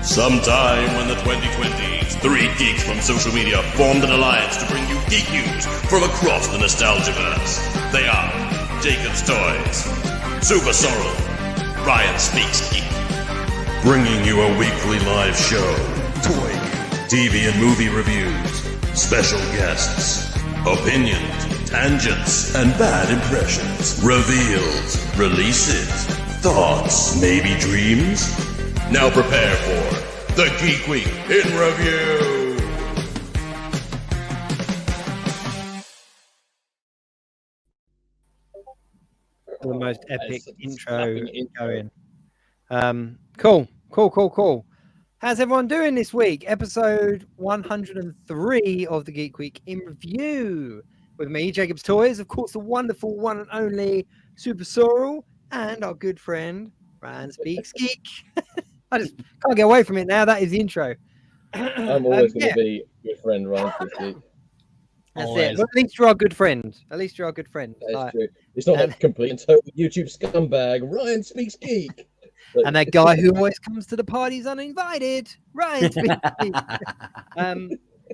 Sometime in the 2020s, three geeks from social media formed an alliance to bring you geek news from across the Nostalgiaverse. They are Jacob's Toys, SuperSorrell, Ryan Speaks Geek, bringing you a weekly live show, toy, TV and movie reviews, special guests, opinions, tangents, and bad impressions, reveals, releases, thoughts, maybe dreams. Now prepare for the Geek Week in Review. The most epic intro going. Cool. How's everyone doing this week? Episode 103 of the Geek Week in Review. With me, Jacob's Toys, of course, the wonderful one and only SuperSorrell, and our good friend, Ryan Speaks Geek. I just can't get away from it now. That is the intro. I'm always going to be your friend, Ryan Speaks Geek. That's it. Well, at least you're our good friend. That's true. It's not like complete and total YouTube scumbag, Ryan Speaks Geek. And that guy who always comes to the parties uninvited, Ryan Speaks Geek.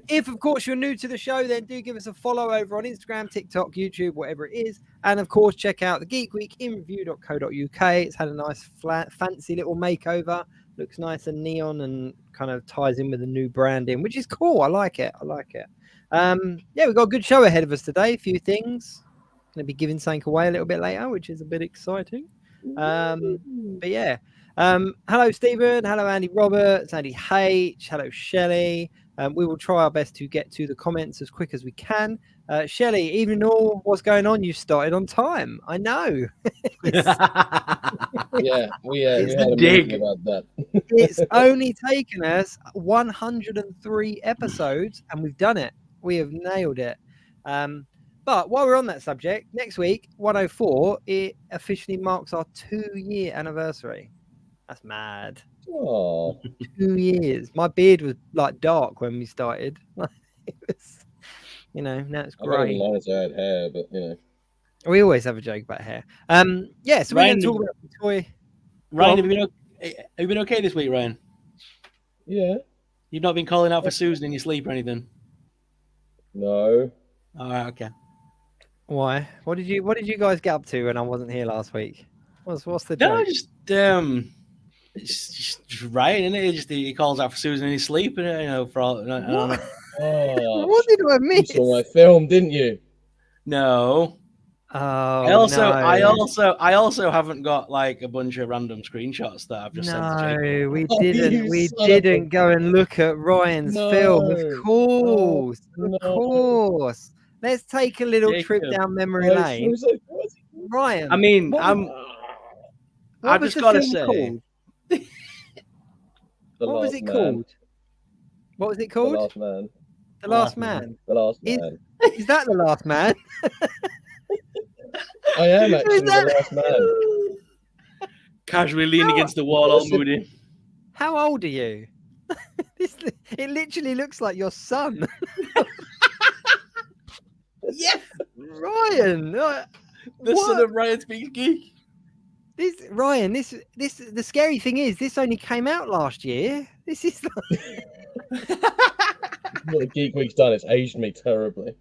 If, of course, you're new to the show, then do give us a follow over on Instagram, TikTok, YouTube, whatever it is. And, of course, check out the Geek Week in Review.co.uk. It's had a nice, fancy little makeover. Looks nice and neon and kind of ties in with the new branding, which is cool. I like it. Yeah, we've got a good show ahead of us today. A few things. Going to be giving something away a little bit later, which is a bit exciting. But yeah. Hello, Stephen. Hello, Andy Roberts, Andy H. Hello, Shelley. We will try our best to get to the comments as quick as we can. Shelley, even all what's going on, you started on time. I know. Yeah, we had a meeting about that. It's only taken us 103 episodes, and we've done it. We have nailed it. But while we're on that subject, next week, 104, it officially marks our 2-year anniversary. That's mad. Oh, 2 years. My beard was like dark when we started. It was, now it's great. I had hair, but we always have a joke about hair. Yeah. So we're going to talk about the toy. Ryan, have you been okay this week, Ryan? Yeah. You've not been calling out for Susan in your sleep or anything? No. All right. Okay. Why? What did you guys get up to when I wasn't here last week? What's the joke? No, it's just Ryan, isn't it? He calls out for Susan in his sleep, and for all. I don't know. Oh, what did I miss? You saw my film, didn't you? No. Oh, I also haven't got like a bunch of random screenshots that I've just sent to Jake. No, we didn't. We didn't go and look at Ryan's film. Of course. Let's take a little trip down memory lane. Ryan, I mean, I just gotta say. What was it called? What was it called? The Last Man. The Last Man. The Last Man. Is that The Last Man? I am actually The Last Man. Casually leaning against the wall, all moody. How old are you? It literally looks like your son. Yes, Ryan. The son of Ryan Speaks Geek. Ryan, the scary thing is this only came out last year. This is what the Geek Week's done. It's aged me terribly.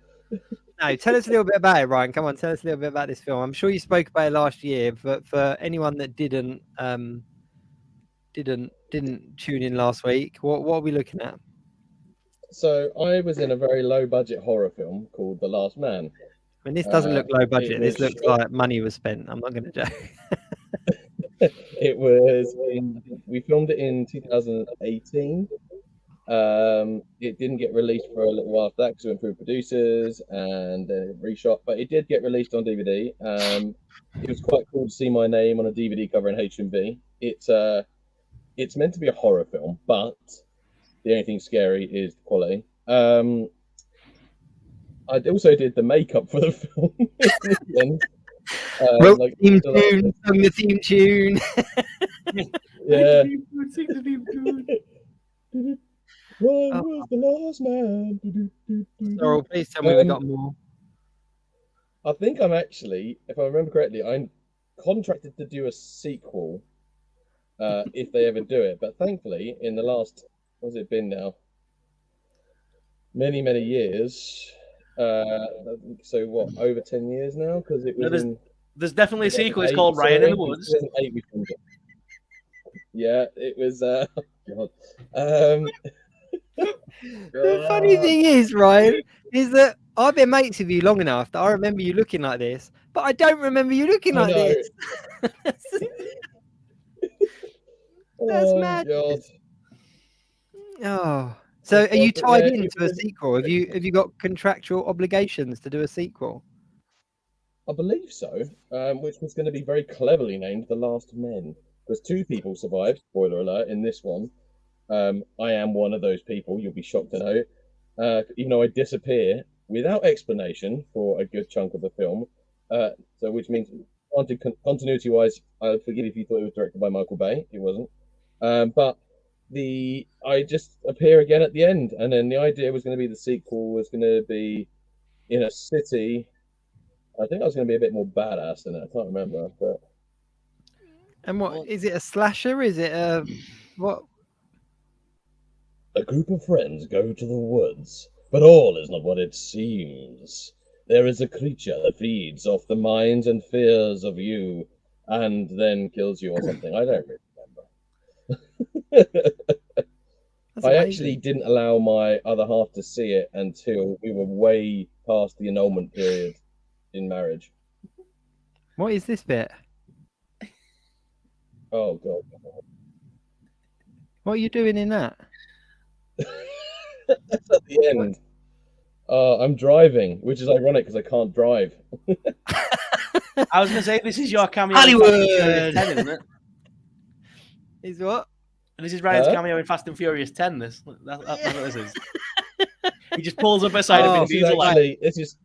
No, tell us a little bit about it, Ryan. Come on, tell us a little bit about this film. I'm sure you spoke about it last year, but for anyone that didn't tune in last week, what are we looking at? So I was in a very low budget horror film called The Last Man. I mean, this doesn't look low budget. This looks like money was spent. I'm not going to joke. We filmed it in 2018. It didn't get released for a little while after that because it went through producers and then it reshot, but it did get released on DVD. It was quite cool to see my name on a DVD cover in H&B. It's meant to be a horror film, but the only thing scary is the quality. I also did the makeup for the film. Wrote the theme tune, sung the theme tune. Yeah. Sing the theme tune. Ryan was the last man. Sorrell, please tell me we got more. I think I'm actually, if I remember correctly, I'm contracted to do a sequel if they ever do it. But thankfully, in the last, what's it been now? Many, many years. So what? Over 10 years now, because it was there's definitely a sequel. It's 2008, called Ryan in the sorry. Woods. 2008 we filmed it. Yeah, it was. God. The funny thing is, Ryan, is that I've been mates with you long enough that I remember you looking like this, but I don't remember you looking like this. That's mad. God. Oh, so are you tied Yeah, into a sequel? Have you got contractual obligations to do a sequel? I believe so, which was going to be very cleverly named The Last Men, because 2 people survived, spoiler alert, in this one. I am one of those people, you'll be shocked to know. Even though I disappear without explanation for a good chunk of the film. So which means, continuity-wise, I'll forgive if you thought it was directed by Michael Bay. It wasn't. But I just appear again at the end, and then the idea was going to be the sequel was going to be in a city. I think I was going to be a bit more badass than it. I can't remember, but. And what is it? A slasher? Is it a what? A group of friends go to the woods, but all is not what it seems. There is a creature that feeds off the minds and fears of you, and then kills you or something. I don't really remember. I actually didn't allow my other half to see it until we were way past the annulment period in marriage. What is this bit? Oh God! What are you doing in that? That's at the end. I'm driving, which is ironic because I can't drive. I was going to say, this is your cameo Hollywood. in Fast and Furious 10, isn't it? Is what? And this is Ryan's cameo in Fast and Furious 10. That's what this is. He just pulls up beside him in diesel light. This is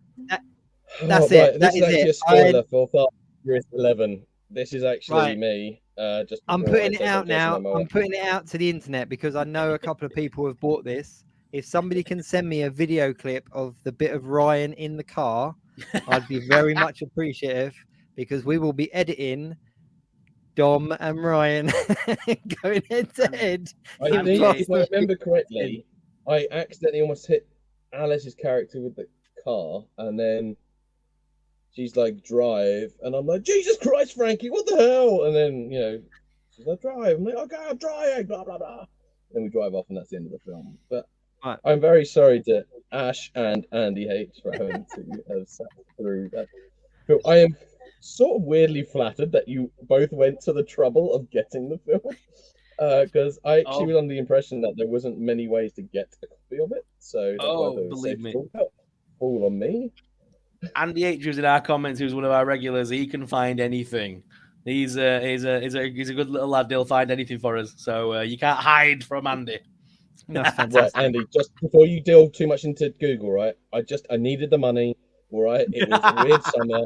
that's it. This is actually a spoiler for Fast and Furious 11. This is actually Right. me. Just I'm before I putting it take out Jason now. Momoa. I'm putting it out to the internet because I know a couple of people have bought this. If somebody can send me a video clip of the bit of Ryan in the car, I'd be very much appreciative because we will be editing Dom and Ryan going head to head. I think, if I remember correctly, I accidentally almost hit Alice's character with the car, and then she's like, drive, and I'm like, Jesus Christ, Frankie, what the hell? And then, she's like, drive. I'm like, okay, I'm driving, blah, blah, blah. Then we drive off, and that's the end of the film. But I'm very sorry to Ash and Andy H for having to have sat through that. So I am sort of weirdly flattered that you both went to the trouble of getting the film, because I actually was under the impression that there wasn't many ways to get a copy of it. So believe me, all on me. Andy H was in our comments, who's one of our regulars. He can find anything. He's a good little lad. He'll find anything for us. So you can't hide from Andy. That's fantastic. Right, Andy, just before you delve too much into Google, right? I needed the money. All right, it was a weird summer.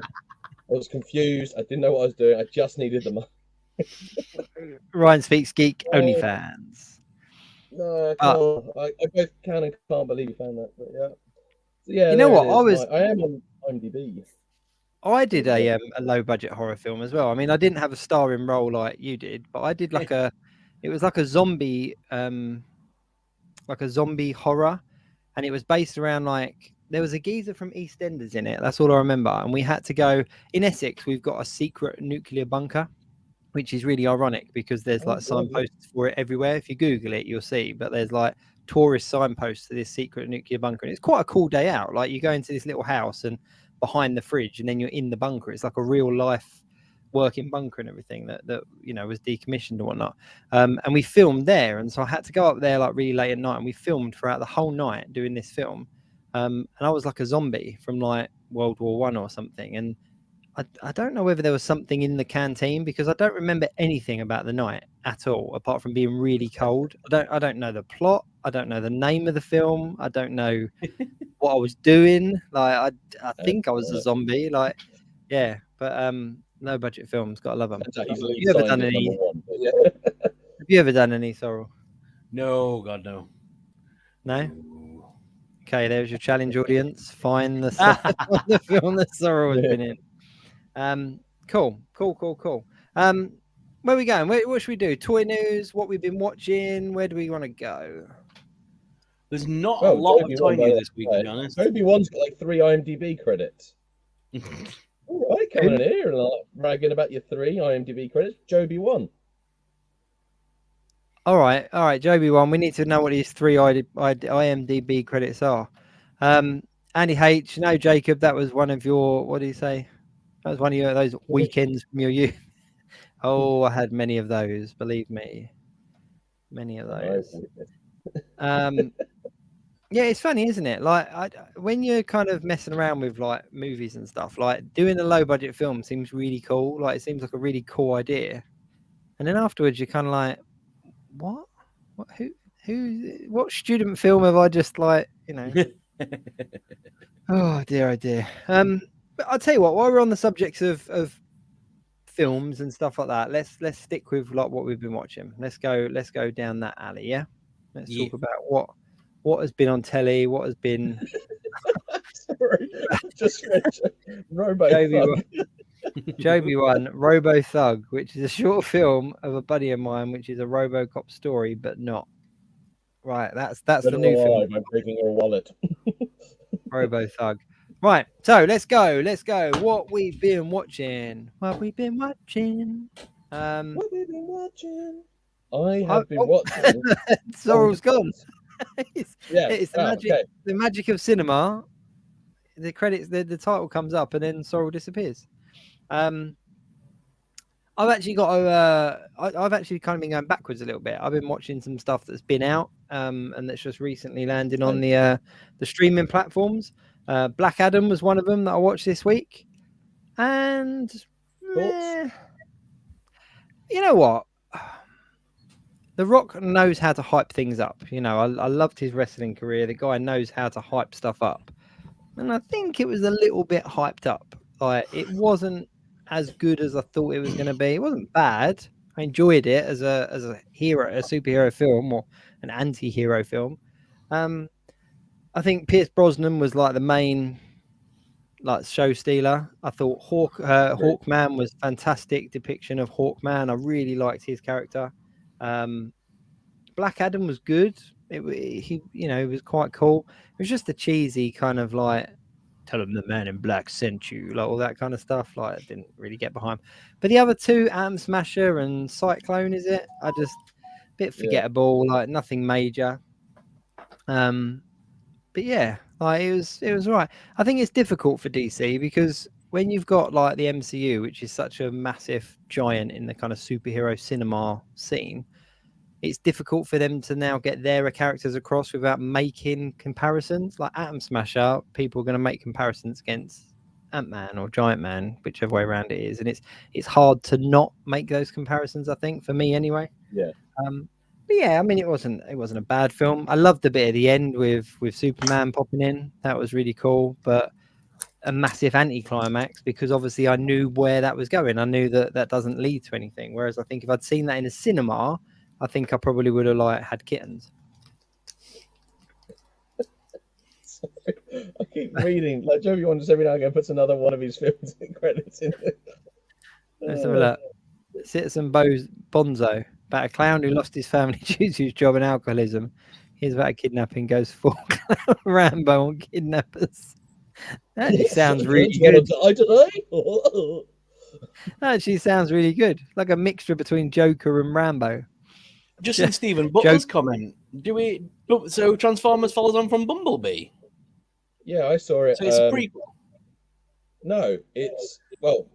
I was confused. I didn't know what I was doing. I just needed the money. Ryan Speaks Geek OnlyFans. No, I both can and can't believe you found that. But yeah. So, yeah, you know what? I am on IMDb. I did a low budget horror film as well. I mean, I didn't have a starring role like you did, but I did it was like a zombie horror, and it was based around there was a geezer from EastEnders in it. That's all I remember. And we had to go in Essex. We've got a secret nuclear bunker, which is really ironic because there's signposts for it everywhere. If you Google it, you'll see. But there's tourist signposts to this secret nuclear bunker, and it's quite a cool day out. Like you go into this little house and behind the fridge, and then you're in the bunker. It's like a real life working bunker and everything that was decommissioned and whatnot. And we filmed there, and so I had to go up there really late at night, and we filmed throughout the whole night doing this film. And I was like a zombie from World War I or something. And I don't know whether there was something in the canteen because I don't remember anything about the night at all, apart from being really cold. I don't know the plot. I don't know the name of the film. I don't know what I was doing. I think I was a zombie. But no budget films. Gotta love them. Have you ever done any? Have you ever done any, Sorrell? No, God, no. No. Okay, there's your challenge, audience. Find the film that Sorrell has been in. Cool. Where are we going? What should we do? Toy news, what we've been watching. Where do we want to go? There's not a Well, lot Joby of toy won by news that this week, to be way. honest. Joby-1's got like 3 IMDb credits. All right, coming in here and like, bragging about your 3 IMDb credits. Joby-1. All right, Joby-1. We need to know what these 3 IMDb credits are. Andy H, no, Jacob, that was one of your, what do you say? That was one of your those weekends from your youth. Oh, I had many of those, believe me. Many of those. Yeah, it's funny, isn't it? Like, when you're kind of messing around with like movies and stuff, like doing a low budget film seems really cool. Like, it seems like a really cool idea. And then afterwards, you're kind of like, what? What student film have I just like, Oh dear, oh dear. But I'll tell you what, while we're on the subjects of films and stuff like that, let's stick with like what we've been watching. Let's go down that alley, yeah. Let's talk about what has been on telly, what has been Sorry, just Robo Joby-1, Robo Thug, which is a short film of a buddy of mine, which is a RoboCop story, but not. Right, that's the new film. I'm breaking your wallet. Robo Thug. Right, so let's go. What we've been watching. What we've been watching. I have been watching. Sorrell's gone. It's the magic of cinema. The credits, the title comes up, and then Sorrell disappears. I've actually got I've actually kind of been going backwards a little bit. I've been watching some stuff that's been out, and that's just recently landed on the streaming platforms. Black Adam was one of them that I watched this week, and you know what? The Rock knows how to hype things up. I loved his wrestling career. The guy knows how to hype stuff up, and I think it was a little bit hyped up. Like, it wasn't as good as I thought it was going to be. It wasn't bad. I enjoyed it as a superhero film, or an anti-hero film. I think Pierce Brosnan was like the main show stealer. I thought Hawkman was fantastic depiction of Hawkman. I really liked his character. Black Adam was good. It was quite cool. It was just the cheesy kind of like, tell him the man in black sent you, like all that kind of stuff. Like, I didn't really get behind. But the other two, Atom Smasher and Cyclone, is it? I just a bit forgettable, like nothing major. But yeah, like it was right. I think it's difficult for DC because when you've got like the MCU, which is such a massive giant in the kind of superhero cinema scene, it's difficult for them to now get their characters across without making comparisons. Like Atom Smasher, people are going to make comparisons against Ant-Man or Giant Man, whichever way around it is, and it's hard to not make those comparisons. I think, for me anyway. Yeah. But yeah, I mean, it wasn't a bad film. I loved the bit at the end with Superman popping in. That was really cool, but a massive anticlimax because obviously I knew where that was going. I knew that doesn't lead to anything. Whereas I think if I'd seen that in a cinema, I think I probably would have had kittens. I keep reading. Like, Joby-1 just every now and again puts another one of his films in credits in it. Let's have a look. Citizen Bonzo, about a clown who lost his family due to his job and alcoholism. Here's about a kidnapping, goes full Rambo on kidnappers. That actually sounds really good. That actually sounds really good. Like a mixture between Joker and Rambo. Just in Stephen Butler's comment, so Transformers follows on from Bumblebee? Yeah, I saw it. So it's a prequel? No, it's, well,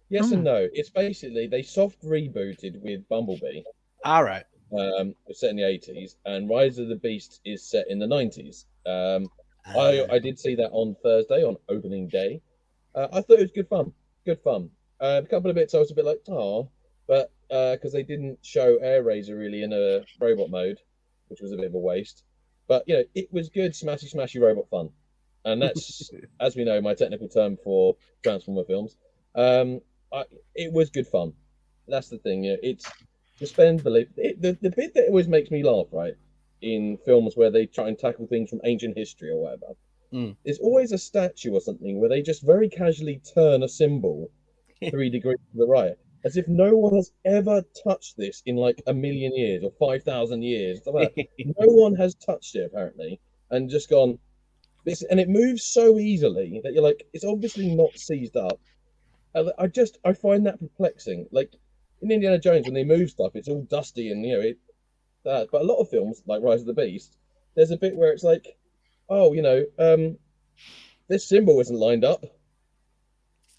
yes and no. It's basically, they soft rebooted with Bumblebee. All right. It's set in the 80s, and Rise of the Beast is set in the 90s. I did see that on Thursday, on opening day. I thought it was good fun. A couple of bits I was a bit like, oh, but because they didn't show Air Razor really in a robot mode, which was a bit of a waste. But it was good, smashy robot fun, and that's, as we know, my technical term for Transformer films. It was good fun. That's the thing. It's the bit that always makes me laugh, right, in films where they try and tackle things from ancient history or whatever. There's always a statue or something where they just very casually turn a symbol 3 degrees to the right. as if no one has ever touched this in like a million years or 5,000 years. No one has touched it apparently, and just gone this, and it moves so easily that you're like, it's obviously not seized up. I find that perplexing. Like in Indiana Jones, when they move stuff, it's all dusty and that. But a lot of films like Rise of the Beast, there's a bit where it's like, oh, this symbol isn't lined up.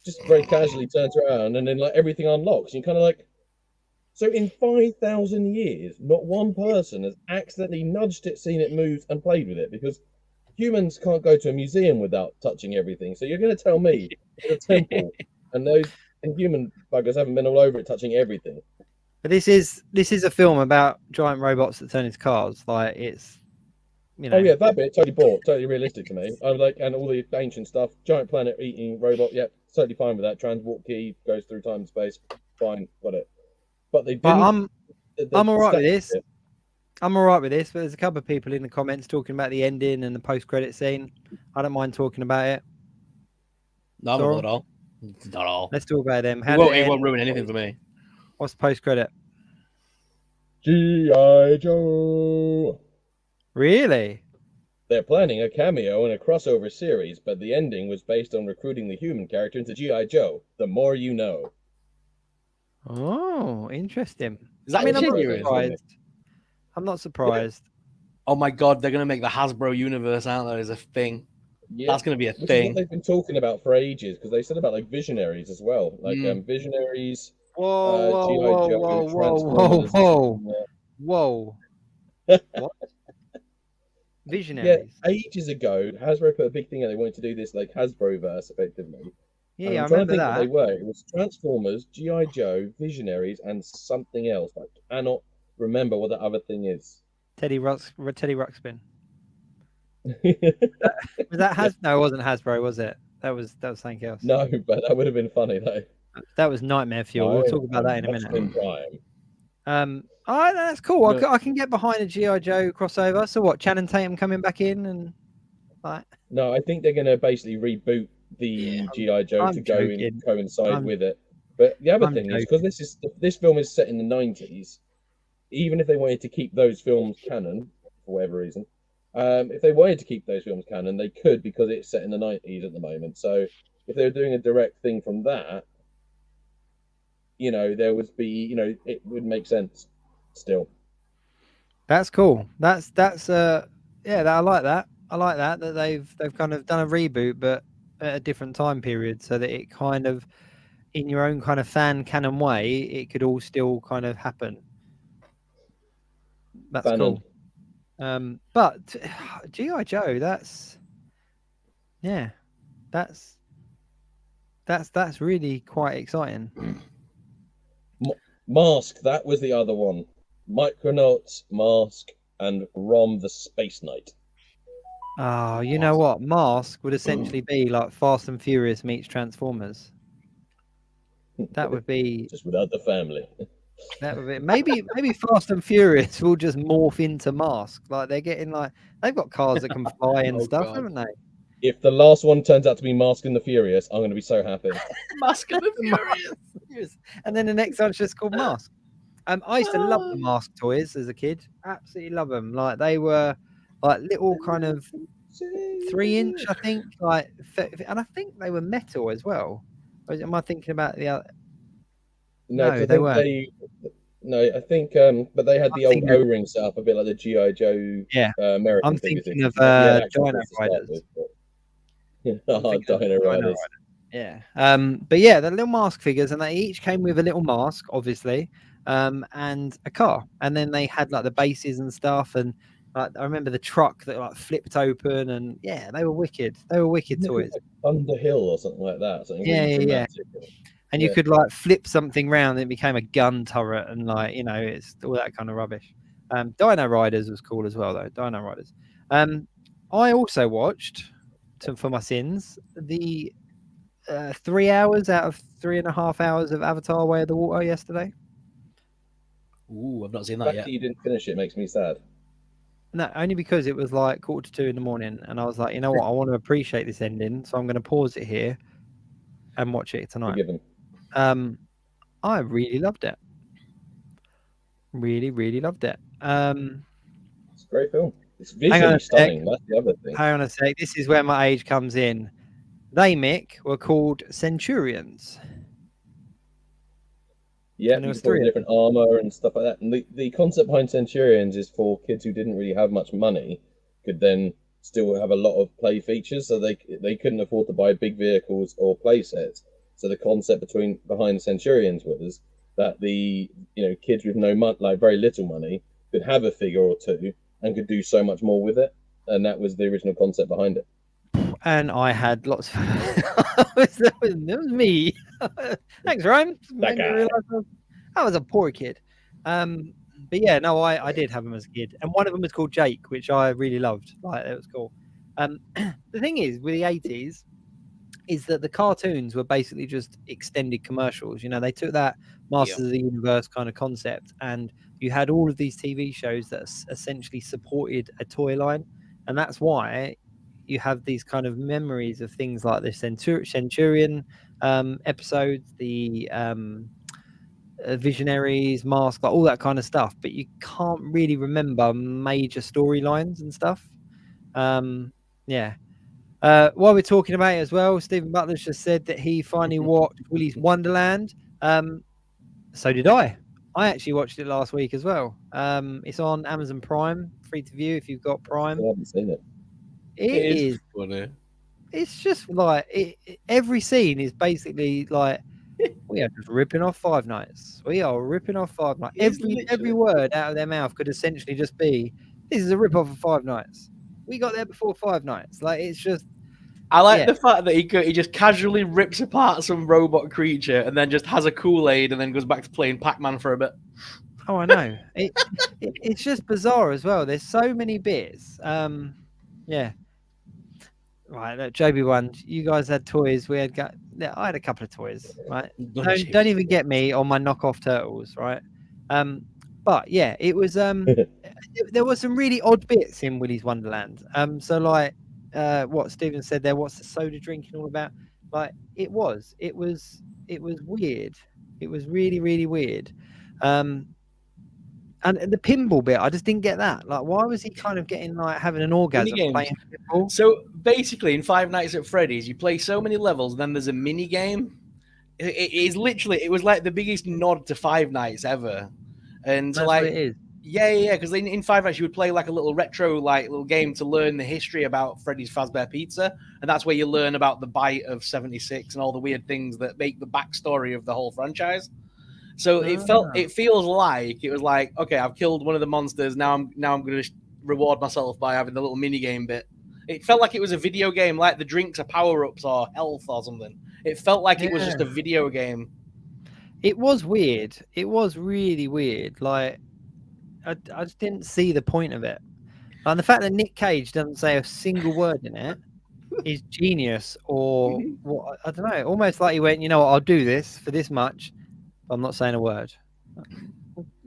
Just very casually turns around, and then like everything unlocks. You're kind of like, so in 5,000 years, not one person has accidentally nudged it, seen it move, and played with it, because humans can't go to a museum without touching everything. So you're going to tell me the temple and those human buggers haven't been all over it touching everything. But this is a film about giant robots that turn into cars. Like it's, Oh yeah, that bit totally bought, totally realistic to me. I like, and all the ancient stuff, giant planet eating robot. Yep, totally fine with that. Transport key goes through time and space. Fine, got it. But they didn't. I'm all right with this. I'm all right with this, but there's a couple of people in the comments talking about the ending and the post-credit scene. I don't mind talking about it. No, not at all. Not at all. Let's talk about them. It won't ruin anything for me. What's the post-credit? G.I. Joe. Really? They're planning a cameo in a crossover series, but the ending was based on recruiting the human character into G.I. Joe. The more you know. Oh, interesting. Is that I'm not genuine? surprised. I'm not surprised. Yeah. Oh my god, they're gonna make the Hasbro universe out there as a thing. Yeah. That's gonna be a thing. Is what they've been talking about for ages, because they said about like Visionaries as well, like Visionaries. Whoa! What? Visionaries. Yeah, ages ago, Hasbro put a big thing out. They wanted to do this like Hasbroverse, effectively. Yeah, I'm trying to think what they were. It was Transformers, G.I. Joe, Visionaries, and something else. I cannot remember what the other thing is. Teddy Ruxpin. Was that Has? No, it wasn't Hasbro, was it? That was something else. No, but that would have been funny though. That was Nightmare Fuel. We'll talk about that in a minute. Prime. Oh, that's cool. I can get behind a G.I. Joe crossover. So what? Channing Tatum coming back in and like? No, I think they're going to basically reboot the G.I. Joe to go in coincide with it. But the other thing is, because this film is set in the 90s, even if they wanted to keep those films canon for whatever reason, if they wanted to keep those films canon, they could, because it's set in the 90s at the moment. So if they were doing a direct thing from that, there would be, it would make sense still. That's cool. That's I like that. I like that they've kind of done a reboot, but at a different time period, so that it kind of, in your own kind of fan canon way, it could all still kind of happen. That's cool. But G.I. Joe, that's really quite exciting. Mask, that was the other one. Micronauts, Mask, and Rom the Space Knight. Oh, you know what? Mask would essentially be like Fast and Furious meets Transformers. That would be just without the family. That would be maybe Fast and Furious will just morph into Mask. Like they're getting they've got cars that can fly and stuff, haven't they? If the last one turns out to be Mask and the Furious, I'm going to be so happy. Mask and the Furious. And then the next one's just called Mask. I used to love the Mask toys as a kid. Absolutely love them. Like they were like little kind of 3-inch, I think. And I think they were metal as well. Or am I thinking about the other? No, they weren't. No, I think, but they had the old O-ring set up a bit like the G.I. Joe. Yeah, American. I'm thinking of Dino Riders. Dino Riders. Yeah. But yeah, the little Mask figures, and they each came with a little mask, obviously, and a car. And then they had like the bases and stuff, and I remember the truck that like flipped open, and yeah, they were wicked. They were wicked toys. Like Underhill or something like that. Yeah. And you could like flip something round, and it became a gun turret, and it's all that kind of rubbish. Dino Riders was cool as well, though. Dino Riders. I also watched, for my sins, the 3 hours out of 3.5 hours of Avatar: Way of the Water yesterday. Ooh, I've not seen that yet. You didn't finish it makes me sad. No, only because it was like 1:45 in the morning, and I was like, you know what, I want to appreciate this ending, so I'm going to pause it here and watch it tonight. I really loved it. Really, really loved it. It's a great film. It's Hang on visually a sec. stunning. That's the other thing. Hang on a sec. This is where my age comes in. They, Mick, were called Centurions. Yeah, And there you was can put 3 of different armor and stuff like that. And the concept behind Centurions is for kids who didn't really have much money could then still have a lot of play features, so they couldn't afford to buy big vehicles or play sets. So the concept behind Centurions was that the kids with no money, like very little money, could have a figure or two and could do so much more with it. And that was the original concept behind it. And I had lots of that was me. Thanks, Ryan. Made me guy. realise I was a poor kid. But yeah, no, I did have them as a kid, and one of them was called Jake, which I really loved. Like, it was cool. The thing is with the 80s is that the cartoons were basically just extended commercials. You know, they took that Masters of the Universe kind of concept, and you had all of these TV shows that essentially supported a toy line, and that's why you have these kind of memories of things like the Centurion episodes, the Visionaries, Mask, like all that kind of stuff, but you can't really remember major storylines and stuff. Yeah. While we're talking about it as well, Stephen Butler's just said that he finally watched Willy's Wonderland. So did I. I actually watched it last week as well. It's on Amazon Prime, free to view if you've got Prime. I haven't seen it. It is funny. It's just like every scene is basically like we are just ripping off Five Nights. We are ripping off Five Nights. Every word out of their mouth could essentially just be, "This is a rip off of Five Nights. We got there before Five Nights." Like, it's just. I like the fact that he just casually rips apart some robot creature and then just has a Kool-Aid and then goes back to playing Pac-Man for a bit. Oh, I know. It's just bizarre as well. There's so many bits. Yeah. Right, look, JB1, you guys had toys. I had a couple of toys, right? Don't even get me on my knockoff turtles, right? But yeah, it was there were some really odd bits in Willy's Wonderland. So like what Stephen said there, what's the soda drinking all about? Like it was weird. It was really, really weird. And the pinball bit, I just didn't get that. Like, why was he kind of getting like having an orgasm playing pinball? So basically, in Five Nights at Freddy's, you play so many levels, and then there's a mini game. It was like the biggest nod to Five Nights ever. And That's like, what it is. Yeah. Because in Five Nights, you would play like a little retro, like little game to learn the history about Freddy's Fazbear Pizza, and that's where you learn about the bite of '76 and all the weird things that make the backstory of the whole franchise. So it feels like it was like, okay, I've killed one of the monsters. Now I'm going to reward myself by having the little mini game bit. It felt like it was a video game, like the drinks are power ups or health or something. It felt like it was just a video game. It was weird. It was really weird. Like I just didn't see the point of it. And the fact that Nick Cage doesn't say a single word in it is genius. Or what? I don't know. Almost like he went, you know what? I'll do this for this much. I'm not saying a word.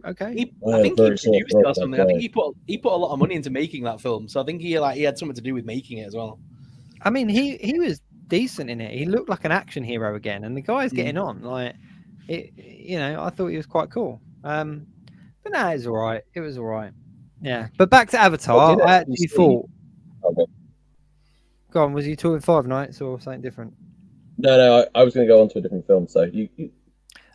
Okay. I think he produced it or something. I think he put a lot of money into making that film. So I think he had something to do with making it as well. I mean, he was decent in it. He looked like an action hero again, and the guy's getting on. Like, I thought he was quite cool. But no, it was all right. It was all right. Yeah. But back to Avatar, I actually thought. Okay. Go on. Was you talking Five Nights or something different? No. I was going to go on to a different film. So you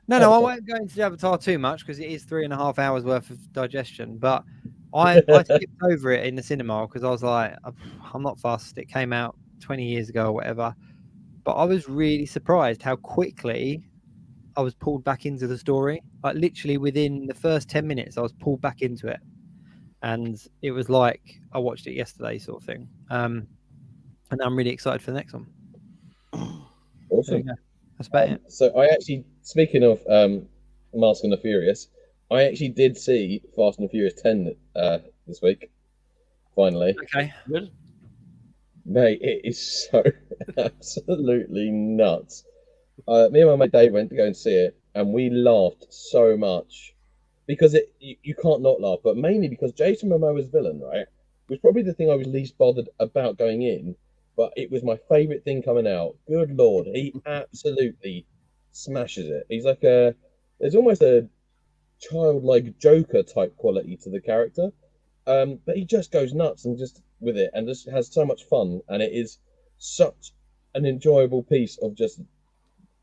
No, I won't go into the Avatar too much because it is 3.5 hours worth of digestion. But I skipped over it in the cinema because I was like, I'm not fussed. It came out 20 years ago or whatever. But I was really surprised how quickly I was pulled back into the story. Like literally within the first 10 minutes, I was pulled back into it. And it was like I watched it yesterday sort of thing. And I'm really excited for the next one. Awesome. That's about it. So I actually, speaking of Fast and the Furious, I actually did see Fast and the Furious 10 this week. Finally. Okay. Good. Mate, it is so absolutely nuts. Me and my mate Dave went to go and see it, and we laughed so much because you can't not laugh, but mainly because Jason Momoa's villain, right, was probably the thing I was least bothered about going in. But it was my favourite thing coming out. Good Lord, he absolutely smashes it. He's like there's almost a childlike Joker type quality to the character. But he just goes nuts and just with it, and just has so much fun, and it is such an enjoyable piece of just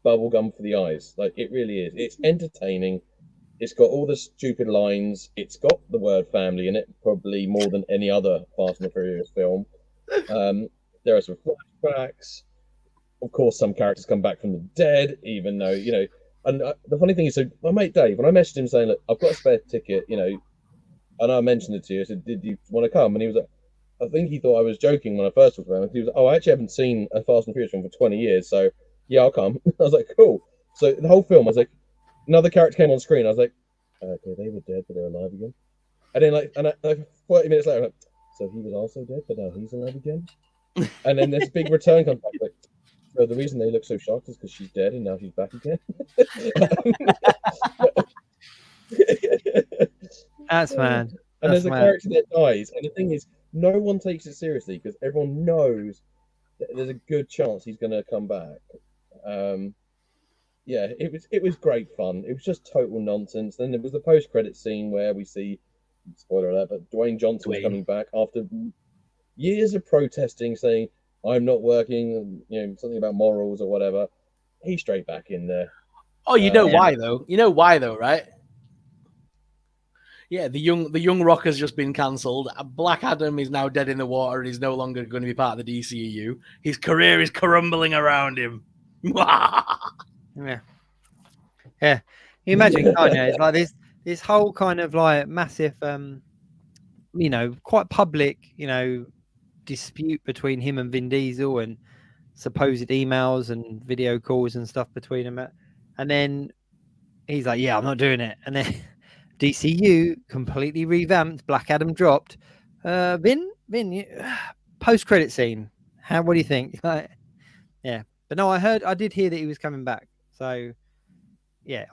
bubblegum for the eyes. Like it really is. It's entertaining. It's got all the stupid lines. It's got the word family in it, probably more than any other Fast and the Furious film. There are some flashbacks. Of course, some characters come back from the dead, even though, you know. And the funny thing is, so my mate Dave, when I messaged him saying, look, I've got a spare ticket, you know, and I mentioned it to you, I said, did you want to come? And he was like, I think he thought I was joking when I first talked about him. He was like, oh, I actually haven't seen a Fast and Furious film for 20 years, so yeah, I'll come. I was like, cool. So the whole film, I was like, another character came on screen. I was like, okay, they were dead, but they're alive again. And then, like 30 minutes later, I'm like, so he was also dead, but now he's alive again. And then this big return comes back. Like, so the reason they look so shocked is because she's dead and now she's back again. That's mad. And That's there's a mad. character that dies, and the thing is, no one takes it seriously because everyone knows that there's a good chance he's going to come back. Yeah, it was great fun. It was just total nonsense. Then there was the post-credit scene where we see, spoiler alert, but Dwayne Johnson's coming back after years of protesting, saying I'm not working, you know, something about morals or whatever. He's straight back in there. Oh, you know why though? You know why though, right? Yeah, the young Rock has just been cancelled. Black Adam is now dead in the water and he's no longer going to be part of the DCEU. His career is crumbling around him. Yeah. You imagine, can't you? It's like this whole kind of like massive, you know, quite public, you know, dispute between him and Vin Diesel and supposed emails and video calls and stuff between them. And then he's like, yeah, I'm not doing it. And then DCU completely revamped. Black Adam dropped. Vin, post-credit scene. What do you think? Yeah. But no, I did hear that he was coming back. So yeah,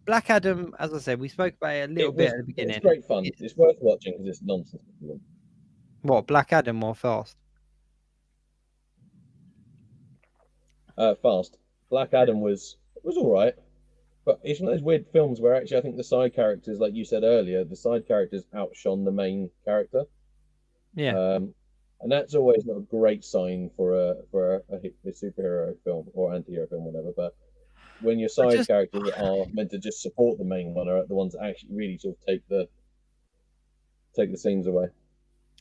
Black Adam, as I said, we spoke about it a little bit at the beginning. It's great fun. It's worth watching because it's nonsense. What, Black Adam or Fast? Fast. Black Adam was all right, but it's one of those weird films where actually I think the side characters, like you said earlier, the side characters outshone the main character. Yeah. And that's always not a great sign for a superhero film or anti-hero film, whatever. But when your side characters are meant to just support the main one are the ones that actually really sort of take the scenes away.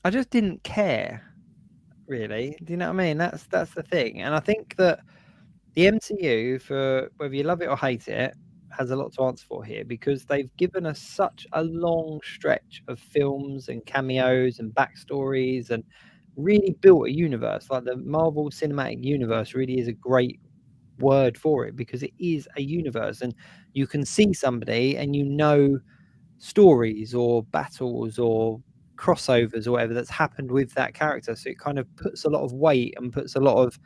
I just didn't care, really. Do you know what I mean? That's the thing. And I think that the MCU, for whether you love it or hate it, has a lot to answer for here because they've given us such a long stretch of films and cameos and backstories and really built a universe. Like the Marvel Cinematic Universe really is a great word for it because it is a universe and you can see somebody and you know stories or battles or crossovers or whatever that's happened with that character. So it kind of puts a lot of weight and puts a lot of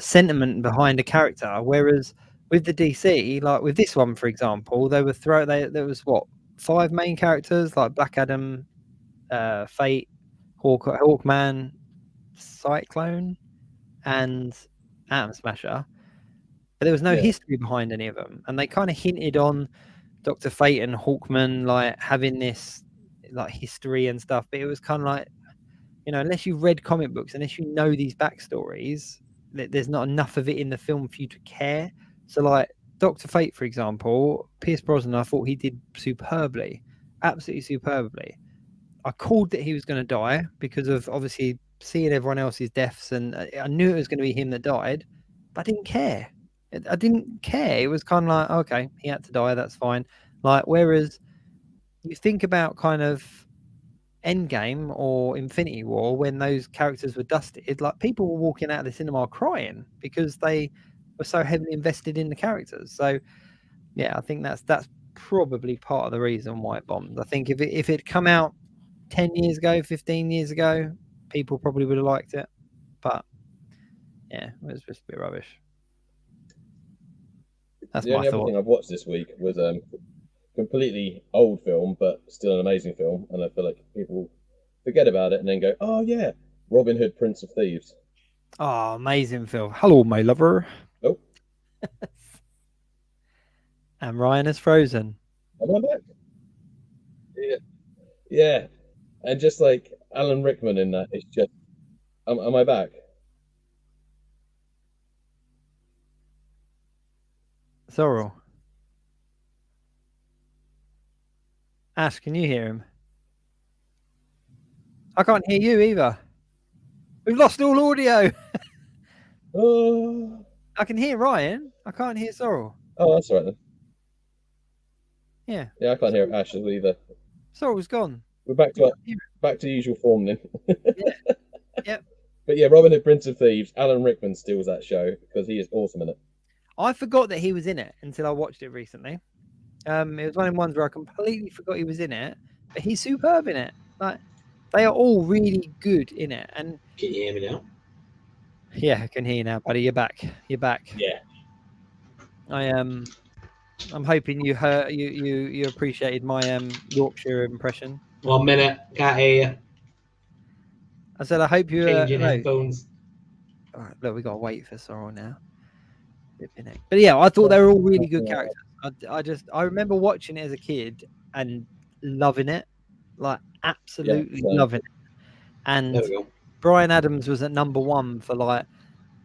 sentiment behind a character. Whereas with the DC, like with this one, for example, there was what, 5 main characters like Black Adam, Fate, Hawkman, Cyclone, and Atom Smasher. But there was no history behind any of them, and they kind of hinted on Dr. Fate and Hawkman like having this like history and stuff. But it was kind of like, you know, unless you've read comic books, unless you know these backstories, there's not enough of it in the film for you to care. So like Dr. Fate, for example, Pierce Brosnan, I thought he did superbly, absolutely superbly. I called that he was going to die because of obviously seeing everyone else's deaths, and I knew it was going to be him that died, but I didn't care. I didn't care. It was kind of like, okay, he had to die, that's fine. Like, whereas you think about kind of Endgame or Infinity War, when those characters were dusted, like people were walking out of the cinema crying because they were so heavily invested in the characters. So yeah, I think that's probably part of the reason why it bombed. I think if it come out 10 years ago, 15 years ago, people probably would have liked it. But yeah, it was just a bit rubbish. That's the only other thing I've watched this week was completely old film, but still an amazing film, and I feel like people forget about it and then go, "Oh yeah, Robin Hood, Prince of Thieves." Oh, amazing film! Hello, my lover. Oh, And Ryan is frozen. Am I back? Yeah. Yeah. And just like Alan Rickman in that, it's just. Am I back? Sorrel. Ash, can you hear him? I can't hear you either. We've lost all audio. Oh, I can hear Ryan. I can't hear Sorrel. that's all right then. Yeah. Yeah, I can't hear Ash either. Sorrel's gone. We're back to usual form then. Yeah. Yep. But yeah, Robin Hood, Prince of Thieves. Alan Rickman steals that show because he is awesome in it. I forgot that he was in it until I watched it recently. It was one of the ones where I completely forgot he was in it, but he's superb in it. Like, they are all really good in it. And Can you hear me now? yeah, I can hear you now, buddy. You're back. You're back. Yeah. I'm hoping you heard you appreciated my Yorkshire impression. 1 minute, can't hear you. I said I hope you Changing no. headphones. All right, look, we gotta wait for Sorrel now. But yeah, I thought they were all really good characters. I remember watching it as a kid and loving it, like absolutely loving it. And There we go. Bryan Adams was at number 1 for like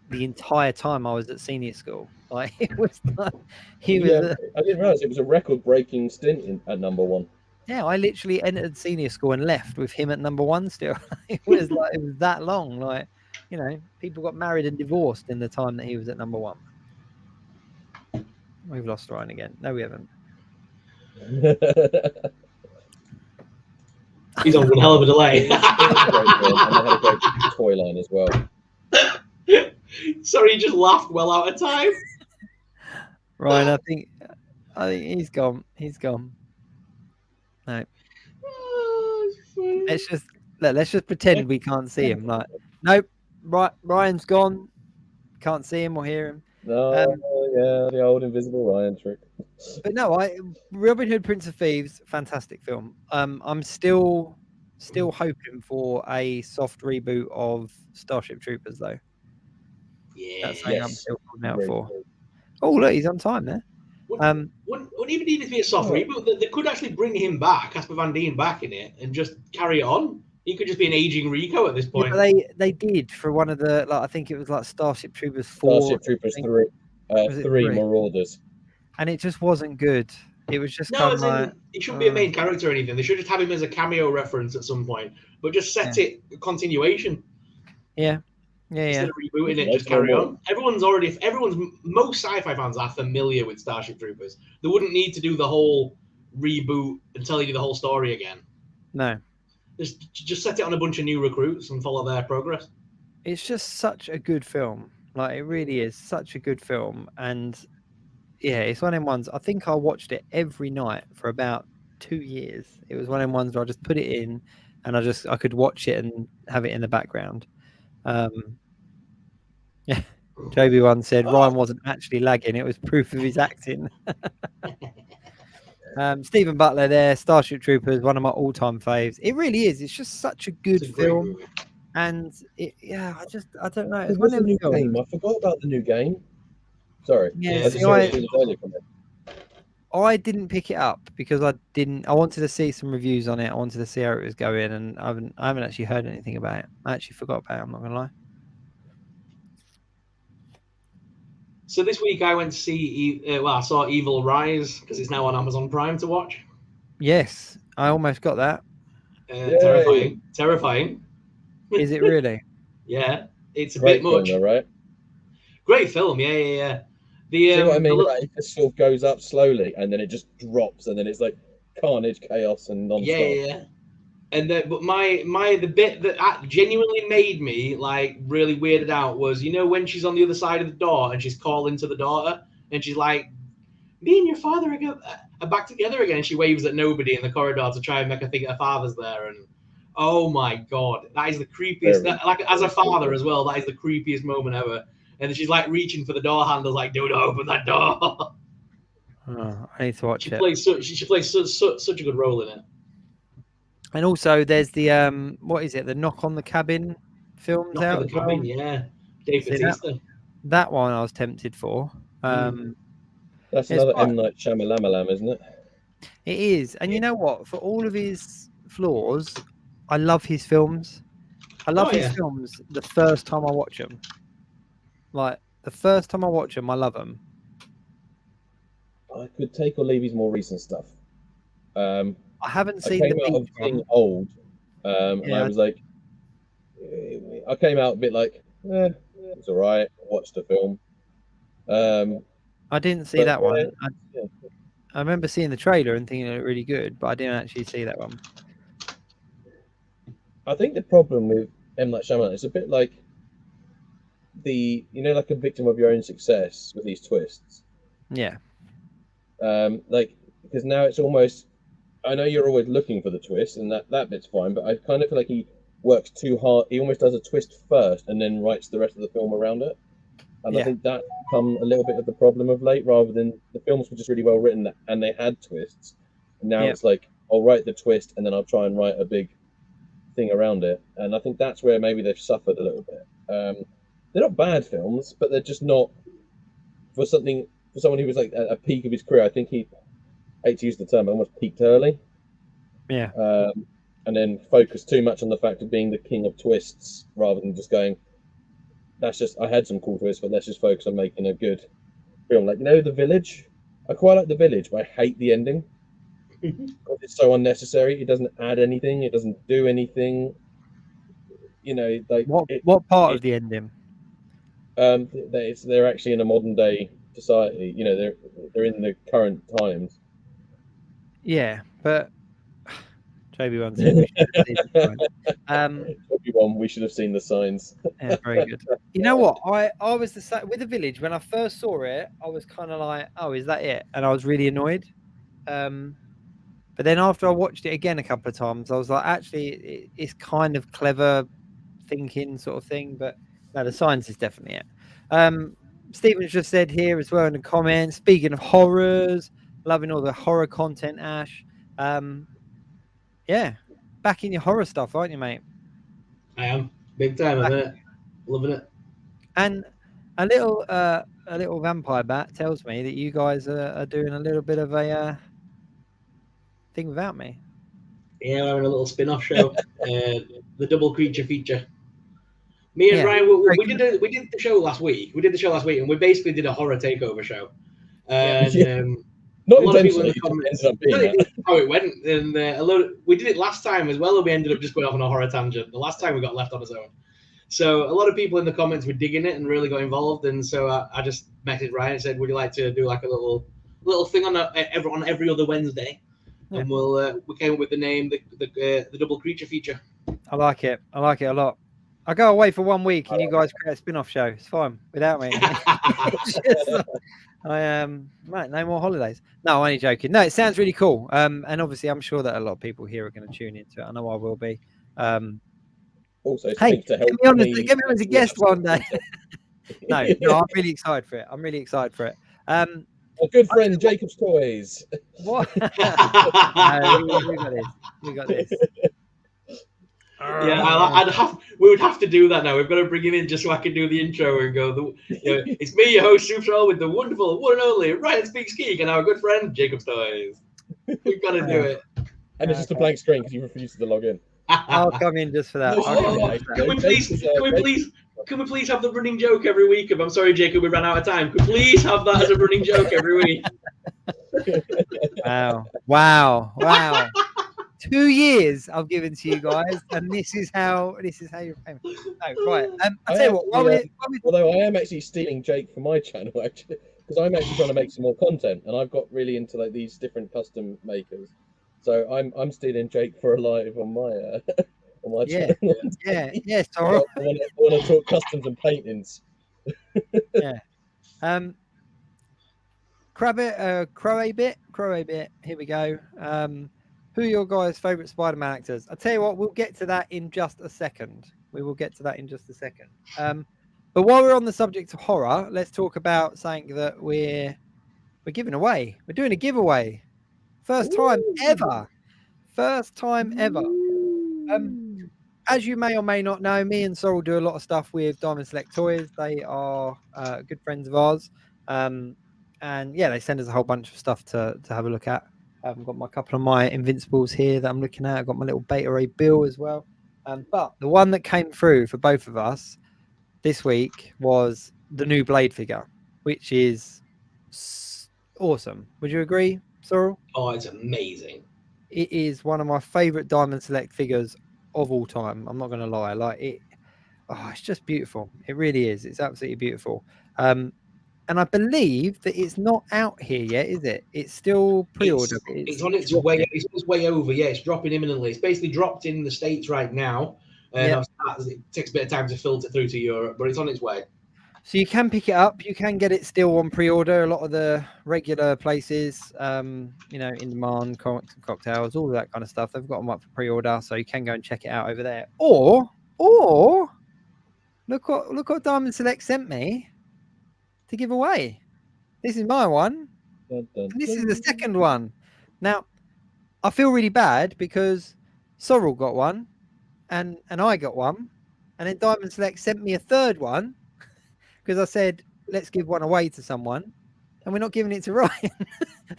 the entire time I was at senior school. Like it was like he was. Yeah, I didn't realize it was a record-breaking stint at number 1. Yeah, I literally entered senior school and left with him at number 1 still. It was that long. Like, you know, people got married and divorced in the time that he was at number 1. We've lost Ryan again. No, we haven't. He's on one hell of a delay. And they had a great toy line as well. Sorry, you just laughed well out of time. Ryan, I think he's gone. He's gone. No. Let's just pretend we can't see him. Like, nope. Ryan's gone. Can't see him or hear him. No, yeah, the old invisible Ryan trick. But no, Robin Hood, Prince of Thieves, fantastic film. I'm still hoping for a soft reboot of Starship Troopers, though. Yeah. That's something I'm still holding out for. Oh, look, he's on time there. Wouldn't even need it to be a soft reboot. They could actually bring him back, Casper Van Dien back in it, and just carry it on. He could just be an aging Rico at this point. Yeah, they did for one of the, like, I think it was like Starship Troopers 4. Starship Troopers 3 Marauders. And it just wasn't good. It was just kind of like... He shouldn't be a main character or anything. They should just have him as a cameo reference at some point, but just set it a continuation. Yeah. Instead of rebooting it, just carry on. Most sci-fi fans are familiar with Starship Troopers. They wouldn't need to do the whole reboot and tell you the whole story again. No. Just set it on a bunch of new recruits and follow their progress. It's just such a good film. Like, it really is such a good film. And yeah, it's one of them ones. I think I watched it every night for about 2 years. It was one of them ones where I just put it in and I could watch it and have it in the background. Yeah, Joby once said Ryan wasn't actually lagging, it was proof of his acting. Stephen Butler there, Starship Troopers, one of my all-time faves. It really is. It's just such a good film. And I don't know. It's one of the new game. I forgot about the new game. Sorry. Yeah, I didn't pick it up because I wanted to see some reviews on it. I wanted to see how it was going, and I haven't actually heard anything about it. I actually forgot about it, I'm not gonna lie. So this week I went to see, I saw Evil Rise because it's now on Amazon Prime to watch. Yes, I almost got that. Terrifying. Is it really? Yeah, it's a Great bit much. film, though, right? Great film, yeah. See what I mean? Like, it just sort of goes up slowly and then it just drops and then it's like carnage, chaos, and non-stop. Yeah. And but the bit that genuinely made me like really weirded out was, you know, when she's on the other side of the door and she's calling to the daughter and she's like, "Me and your father are back together again." And she waves at nobody in the corridor to try and make her think her father's there. And oh my god, that is the creepiest. Like, as a father as well, that is the creepiest moment ever. And she's like reaching for the door handle, like, "Don't open that door." Oh, I need to watch it. She plays such a good role in it. And also, there's the what is it? The Knock on the Cabin films Knock out. on the Cabin, yeah. Dave Bautista. That one I was tempted for. That's It's another quite- M Night Shyamalan, isn't it? It is, and you know what? For all of his flaws, I love his films. I love Oh, his yeah. films the first time I watch them. Like the first time I watch them, I love them. I could take or leave his more recent stuff. I haven't I seen the came out of beach being one. old, and I Yeah, was like, I came out a bit like, it's all right. Watched the film, I didn't see but that one. yeah. I remember seeing the trailer and thinking it looked really good, but I didn't actually see that one. I think the problem with M Night Shyamalan is a bit like like a victim of your own success with these twists. Yeah, Like because now it's almost. I know you're always looking for the twist, and that bit's fine, but I kind of feel like he works too hard. He almost does a twist first and then writes the rest of the film around it. And I Yeah. think that's become a little bit of the problem of late, rather than the films were just really well written and they had twists. And now Yeah. it's like, I'll write the twist and then I'll try and write a big thing around it. And I think that's where maybe they've suffered a little bit. They're not bad films, but they're just not for someone who was like at a peak of his career. I think he, I hate to use the term, almost peaked early. Yeah. And then focused too much on the fact of being the king of twists rather than just going, I had some cool twists, but let's just focus on making a good film. Like, The Village? I quite like The Village, but I hate the ending. It's so unnecessary. It doesn't add anything. It doesn't do anything. What part of the ending? They're actually in a modern day society. They're in the current times. Yeah, but Obi-Wan said we should have seen the signs. Obi-Wan, we should have seen the signs. Yeah, very good. You know what? I was the same with The Village. When I first saw it, I was kind of like, "Oh, is that it?" And I was really annoyed. But then after I watched it again a couple of times, I was like, actually, it's kind of clever thinking sort of thing. But no, the science is definitely it. Stephen's just said here as well in the comments, speaking of horrors, loving all the horror content, Ash. Yeah, back in your horror stuff, aren't you, mate? I am big time. I'm in it, loving it. And a little vampire bat tells me that you guys are doing a little bit of a thing without me. Yeah, we're having a little spin-off show, the Double Creature feature. Me and Ryan, we did the show last week. We did the show last week, and we basically did a horror takeover show. And not a lot of people in intentionally, the comments. ended up being How it went, and we did it last time as well, and we ended up just going off on a horror tangent. The last time we got left on his own. So a lot of people in the comments were digging it and really got involved, and so I just messaged Ryan and said, "Would you like to do like a little thing on every other Wednesday?" Yeah. And we came up with the name, the Double Creature feature. I like it. I like it a lot. I go away for 1 week and you guys create a spin-off show. It's fine without me. Right, no more holidays. No, I'm only joking. No, it sounds really cool. And obviously I'm sure that a lot of people here are going to tune into it. I know I will be. Also, hey, to help get me on as a guest one day. no, I'm really excited for it. Our good friend Jacob's Toys. What? No, we got this. Yeah, we would have to do that now. We've got to bring him in just so I can do the intro and go. It's me, your host, SuperSorrell, with the wonderful, one and only Ryan Speaks Geek, and our good friend Jacob's Toys. We've got to do it. And it's just a blank screen because you refused to log in. I'll come in just for that. Can we please have the running joke every week? I'm sorry, Jacob, we ran out of time. Could we please have that as a running joke every week? Wow. 2 years I've given to you guys, and this is how you're paying. No, right. I'll tell you what. Although I am actually stealing Jake from my channel, actually, because I'm actually trying to make some more content, and I've got really into like these different custom makers. So I'm stealing Jake for a live on my channel. Yeah. Sorry. I want to talk customs and paintings. Yeah. Crow a bit. Here we go. Who are your guys' favorite Spider-Man actors? I'll tell you what, we'll get to that in just a second. But while we're on the subject of horror, let's talk about something that we're giving away. We're doing a giveaway. First time ever. As you may or may not know, me and Sorrell do a lot of stuff with Diamond Select Toys. They are good friends of ours. and yeah, they send us a whole bunch of stuff to have a look at. I've got my couple of my Invincibles here that I'm looking at. I've got my little Beta Ray Bill as well. But the one that came through for both of us this week was the new Blade figure, which is awesome. Would you agree, Sorrel? Oh, it's amazing. It is one of my favorite Diamond Select figures of all time. I'm not going to lie. Like it, oh, it's just beautiful. It really is. It's absolutely beautiful. And I believe that it's not out here yet, is it? It's still pre-order. It's on its way. It's on its way over. Yeah, it's dropping imminently. It's basically dropped in the States right now, and it takes a bit of time to filter through to Europe, but it's on its way. So you can pick it up. You can get it still on pre-order. A lot of the regular places, In Demand, Cocktails, all of that kind of stuff. They've got them up for pre-order, so you can go and check it out over there. Or look what Diamond Select sent me to give away. This is my one. And this is the second one. Now, I feel really bad because Sorrel got one, and I got one, and then Diamond Select sent me a third one because I said let's give one away to someone, and we're not giving it to Ryan.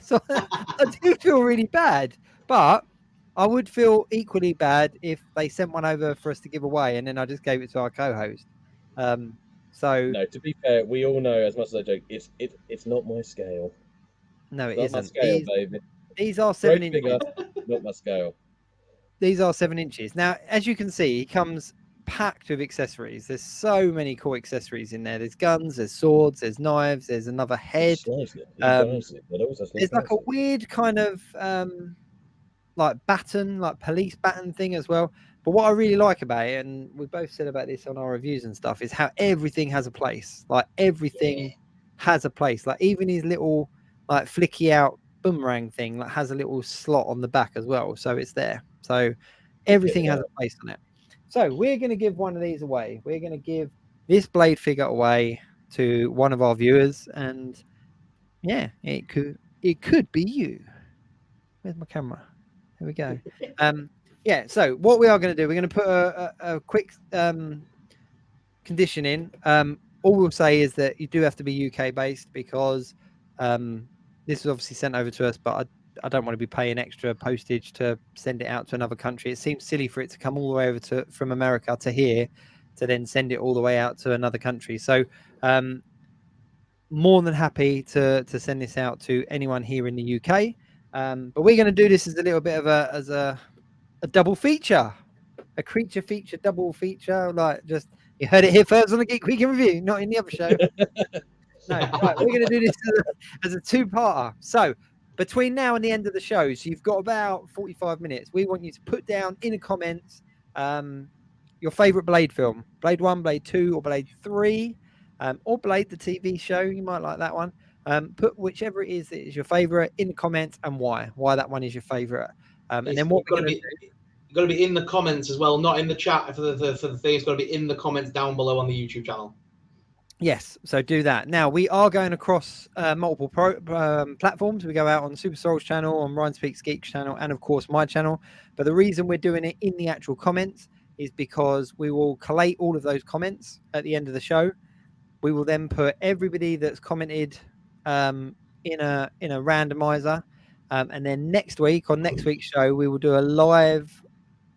So I do feel really bad, but I would feel equally bad if they sent one over for us to give away, and then I just gave it to our co-host. So no, to be fair, we all know, as much as I joke, it's not my scale. No, it not isn't. My scale, baby. These are 7 inches. Figure, not my scale. These are 7 inches. Now, as you can see, he comes packed with accessories. There's so many cool accessories in there. There's guns, there's swords, there's knives, there's another head. There's like a weird kind of like baton, like police baton thing as well. But what I really like about it, and we both said about this on our reviews and stuff, is how everything has a place. Like everything has a place. Like even his little like flicky out boomerang thing like has a little slot on the back as well, so it's there. So everything has a place on it. So we're going to give one of these away. We're going to give this Blade figure away to one of our viewers, and yeah, it could be you. Where's my camera? Here we go. Yeah, so what we are going to do, we're going to put a quick condition in. All we'll say is that you do have to be UK based because this was obviously sent over to us, but I don't want to be paying extra postage to send it out to another country. It seems silly for it to come all the way over from America to here to then send it all the way out to another country. So more than happy to send this out to anyone here in the UK. But we're going to do this as a little bit of a double feature, a creature feature, double feature. Like just you heard it here first on the Geek Week in Review, not in the other show. No, right, we're going to do this as a two-parter. So between now and the end of the show, so you've got about 45 minutes. We want you to put down in the comments your favorite Blade film, Blade 1, Blade 2, or Blade 3, or Blade the TV show. You might like that one. Put whichever it is that is your favorite in the comments and why that one is your favorite. And then what we're going to do. You've got to be in the comments as well, not in the chat for the thing. It's got to be in the comments down below on the YouTube channel. Yes, so do that. Now, we are going across multiple platforms. We go out on SuperSorrell's channel, on Ryan Speaks Geek's channel, and of course my channel. But the reason we're doing it in the actual comments is because we will collate all of those comments at the end of the show. We will then put everybody that's commented in a randomizer. And then next week, on next week's show, we will do a live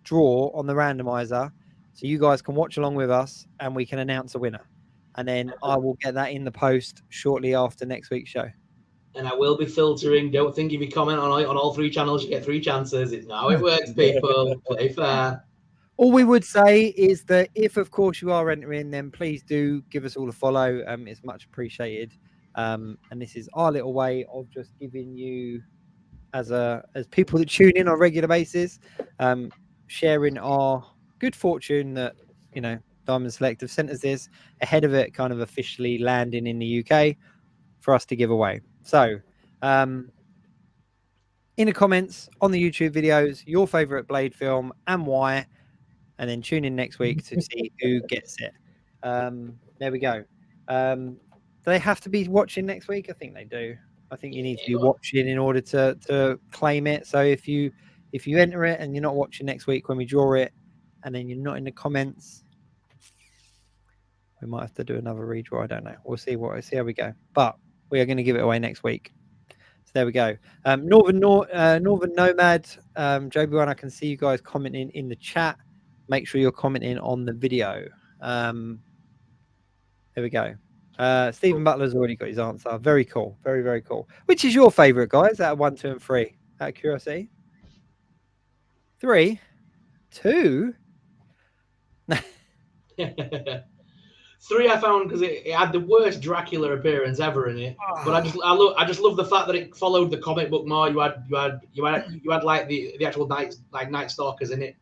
draw on the randomizer. So you guys can watch along with us and we can announce a winner. And then I will get that in the post shortly after next week's show. And I will be filtering. Don't think if you comment on all 3 channels, you get 3 chances. It's not how it works, people. Play fair. All we would say is that if, of course, you are entering, then please do give us all a follow. It's much appreciated. And this is our little way of just giving you, as people that tune in on a regular basis, sharing our good fortune that, Diamond Select have sent us this ahead of it kind of officially landing in the UK for us to give away. So in the comments on the YouTube videos, your favorite Blade film and why, and then tune in next week to see who gets it. There we go. Do they have to be watching next week? I think they do. I think you need to be watching in order to claim it. So if you enter it and you're not watching next week when we draw it, and then you're not in the comments, we might have to do another redraw. I don't know. We'll see how we go. But we are going to give it away next week. So there we go. Northern Nomad, Joby1, I can see you guys commenting in the chat. Make sure you're commenting on the video. There we go. Stephen Butler's already got his answer. Very cool. Very, very cool. Which is your favorite, guys, out of 1, 2, and 3? Out of curiosity. 3? 2? 3 I found because it had the worst Dracula appearance ever in it. But I just love the fact that it followed the comic book more. You had like the actual Night Stalkers in it,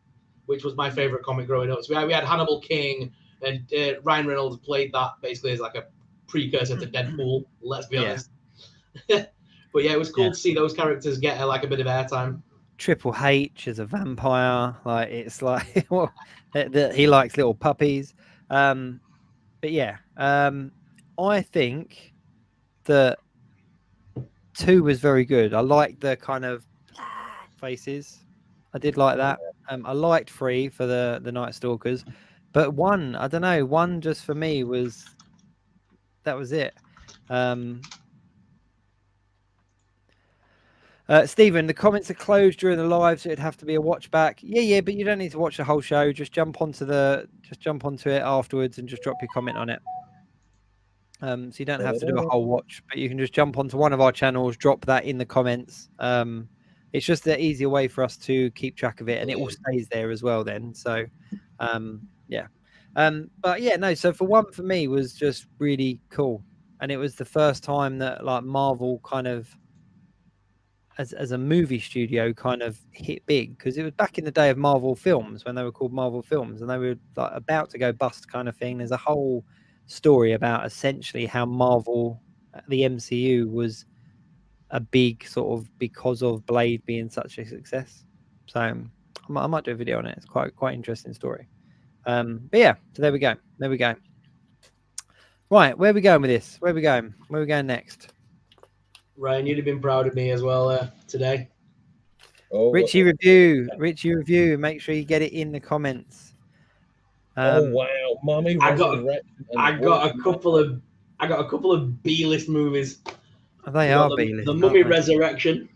which was my favorite comic growing up. So we had Hannibal King, and Ryan Reynolds played that basically as like a precursor to Deadpool. Let's be honest. But yeah, it was cool to see those characters get like a bit of airtime. Triple H is a vampire. Like it's like he likes little puppies. But yeah, I think that 2 was very good. I liked the kind of faces. I did like that. I liked 3 for the Night Stalkers, but 1, I don't know. 1 just for me was it. Stephen, the comments are closed during the live, so it'd have to be a watch back. Yeah, but you don't need to watch the whole show. Just jump onto it afterwards and just drop your comment on it. So you don't have to do a whole watch, but you can just jump onto one of our channels, drop that in the comments. It's just an easier way for us to keep track of it, and it all stays there as well then. So yeah. But yeah, no, so for 1 for me was just really cool. And it was the first time that like Marvel kind of as a movie studio kind of hit big, because it was back in the day of Marvel Films when they were called Marvel Films, and they were like about to go bust kind of thing. There's a whole story about essentially how Marvel, the MCU, was a big sort of because of Blade being such a success. So I might do a video on it. It's quite interesting story. But yeah, so there we go. Right, where are we going with this? Where are we going next? Ryan, you'd have been proud of me as well today. Richie review. Make sure you get it in the comments. Wow, Mummy! I got a couple of B-list movies. They are B-list. The Mummy Resurrection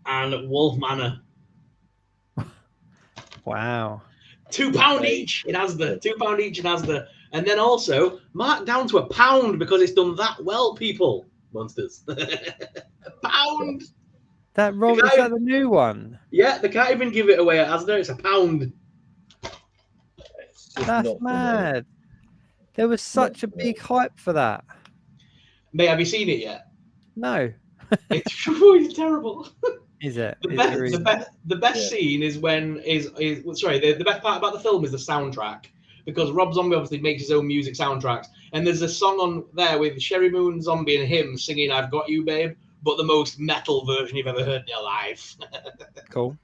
and Wolf Manor. Wow. £2 each in Asda. £2 each in Asda. And then also marked down to £1 because it's done that well, people. Monsters. £1. Is that the new one? Yeah, they can't even give it away at Asda. It's £1. That's mad. There was such a big hype for that. Mate, have you seen it yet? No. It's terrible. Is it? The best scene is when the best part about the film is the soundtrack, because Rob Zombie obviously makes his own music soundtracks, and there's a song on there with Sherry Moon Zombie and him singing "I've Got You, Babe," but the most metal version you've ever heard in your life. Cool.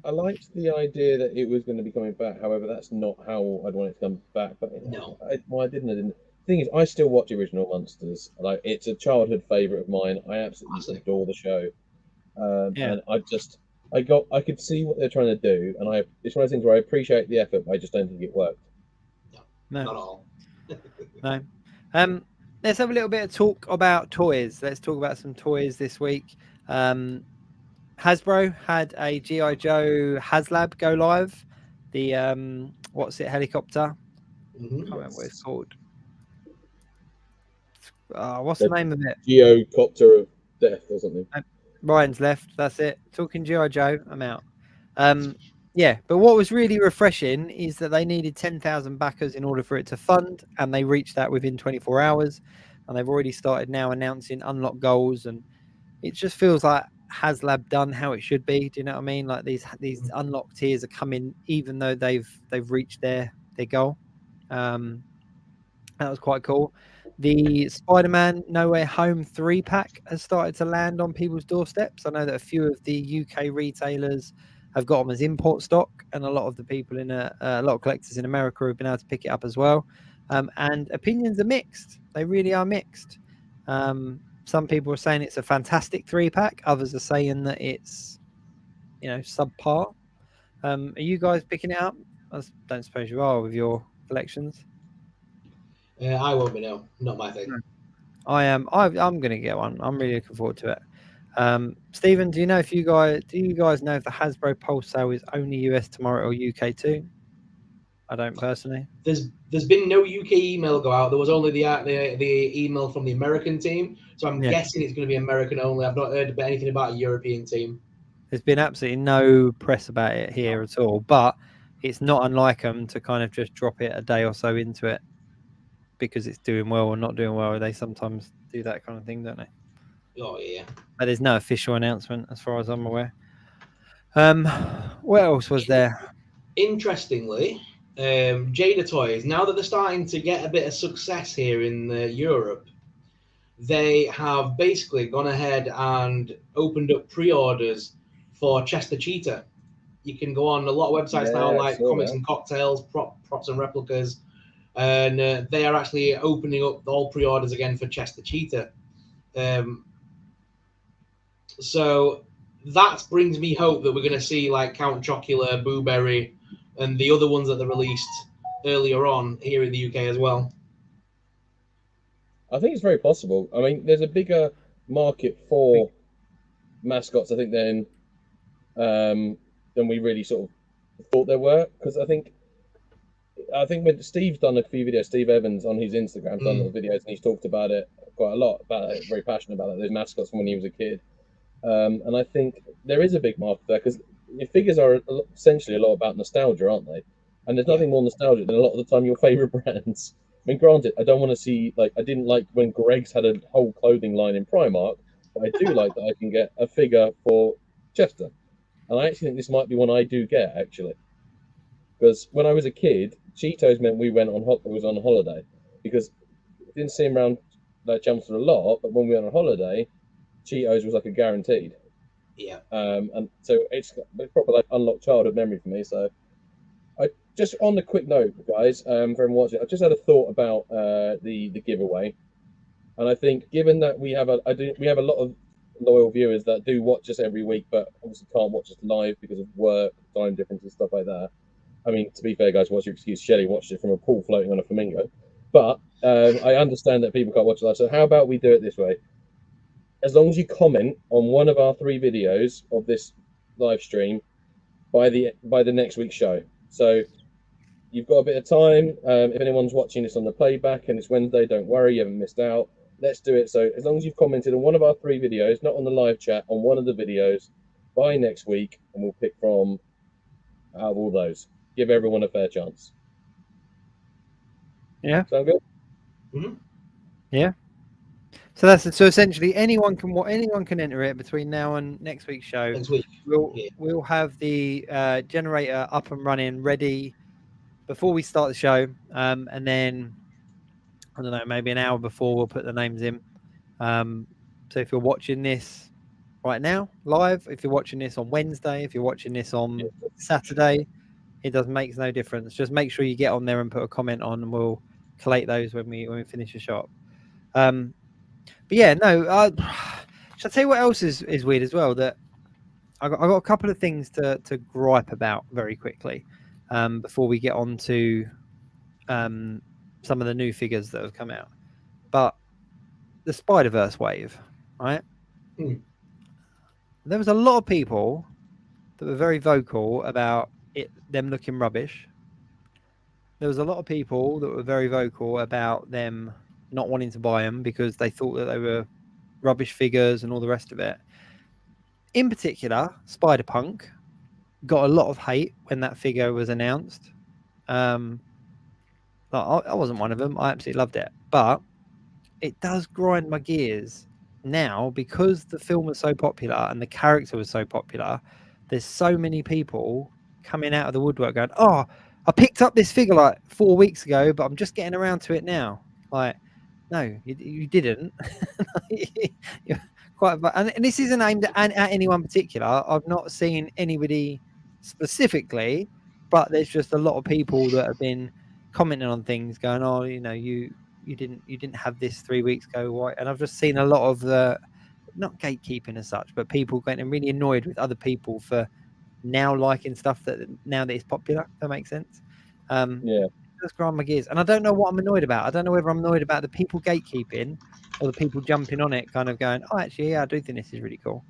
I liked the idea that it was going to be coming back. However, that's not how I'd want it to come back. But no, I didn't. The thing is, I still watch original Monsters. Like, it's a childhood favorite of mine. I absolutely adore the show. And I could see what they're trying to do, and it's one of those things where I appreciate the effort, but I just don't think it worked. No, not at all. No. Let's have a little bit of talk about toys. Let's talk about some toys this week. Hasbro had a G.I. Joe HasLab go live. The helicopter? I can't remember what it's called. What's the name of it? Geocopter of Death or something. Ryan's left. That's it. Talking G.I. Joe. I'm out. Yeah, but what was really refreshing is that they needed 10,000 backers in order for it to fund, and they reached that within 24 hours. And they've already started now announcing unlock goals, and it just feels like HasLab done how it should be. Do you know what I mean? Like these unlock tiers are coming, even though they've reached their goal. That was quite cool. The Spider-Man No Way Home 3-pack has started to land on people's doorsteps. I know that a few of the UK retailers have got them as import stock, and a lot of the people in a lot of collectors in America have been able to pick it up as well. And opinions are mixed. They really are mixed. Some people are saying it's a fantastic 3-pack. Others are saying that it's, subpar. Are you guys picking it up? I don't suppose you are with your collections. I won't be. No, not my thing. I am. I'm going to get one. I'm really looking forward to it. Stephen, do you know if you guys know if the Hasbro Pulse sale is only US tomorrow or UK too? I don't personally. There's been no UK email go out. There was only the email from the American team. So I'm Yeah. guessing it's going to be American only. I've not heard about anything about a European team. There's been absolutely no press about it here at all, but it's not unlike them to kind of just drop it a day or so into it because it's doing well or not doing well. They sometimes do that kind of thing, don't they? Oh yeah. But there's no official announcement as far as I'm aware. What else was there? Interestingly, Jada Toys, now that they're starting to get a bit of success here in Europe, they have basically gone ahead and opened up pre-orders for Chester Cheetah. You can go on a lot of websites now, Yeah, I like saw Comics that. and Cocktails, Props and Replicas, and they are actually opening up all pre-orders again for Chester Cheetah. So that brings me hope that we're going to see like Count Chocula, Booberry, and the other ones that they released earlier on here in the UK as well. I think it's very possible. I mean, there's a bigger market for mascots, I think, than we really sort of thought there were. Because I think when Steve's done a few videos, Steve Evans on his Instagram done little videos, and he's talked about it quite a lot, about it, very passionate about it, those mascots from when he was a kid. And I think there is a big market there because your figures are essentially a lot about nostalgia, aren't they? And there's nothing more nostalgic than a lot of the time your favorite brands. I mean, granted, I don't want to see I didn't like when Greg's had a whole clothing line in Primark, but I do like that I can get a figure for Chester, and I actually think this might be one I do get actually, because when I was a kid, Cheetos meant we was on holiday because it didn't see him around like Chelmsford a lot, but when we went on holiday, Cheetos was like a guaranteed. Yeah. And so it's proper like unlocked childhood memory for me. So I just on a quick note, guys, for everyone watching, I just had a thought about the giveaway, and I think given that we have a lot of loyal viewers that do watch us every week, but obviously can't watch us live because of work, time differences, stuff like that. I mean, to be fair, guys, what's your excuse? Shelley watched it from a pool floating on a flamingo, but I understand that people can't watch it live. So how about we do it this way? As long as you comment on one of our 3 videos of this live stream by the next week's show. So you've got a bit of time. If anyone's watching this on the playback and it's Wednesday, don't worry, you haven't missed out. Let's do it. So as long as you've commented on one of our 3 videos, not on the live chat, on one of the videos by next week, and we'll pick from out of all those. Give everyone a fair chance. Yeah. Sound good? Mm-hmm. Yeah. So essentially anyone can enter it between now and next week's show. Next week. We'll have the generator up and running ready before we start the show, and then I don't know, maybe an hour before we'll put the names in. So if you're watching this right now live, if you're watching this on Wednesday, if you're watching this on Saturday, it makes no difference. Just make sure you get on there and put a comment on, and we'll collate those when we finish the shop. But yeah, no. Shall I tell you what else is weird as well? That I got a couple of things to gripe about very quickly before we get on to some of the new figures that have come out. But the Spider-Verse wave, right? There was a lot of people that were very vocal about them looking rubbish. There was a lot of people that were very vocal about them not wanting to buy them because they thought that they were rubbish figures and all the rest of it. In particular, Spider-Punk got a lot of hate when that figure was announced. I wasn't one of them. I absolutely loved it. But it does grind my gears now because the film was so popular and the character was so popular. There's so many people coming out of the woodwork going, "Oh, I picked up this figure like 4 weeks ago, but I'm just getting around to it now." Like, no, you didn't. And this isn't aimed at anyone particular. I've not seen anybody specifically, but there's just a lot of people that have been commenting on things, going, "Oh, you didn't have this 3 weeks ago, why?" And I've just seen a lot of the, not gatekeeping as such, but people getting really annoyed with other people for now liking stuff that now that it's popular. If that makes sense. Yeah. does grind my gears, and I don't know what I'm annoyed about. I don't know whether I'm annoyed about the people gatekeeping or the people jumping on it, kind of going, "Oh, actually, yeah, I do think this is really cool."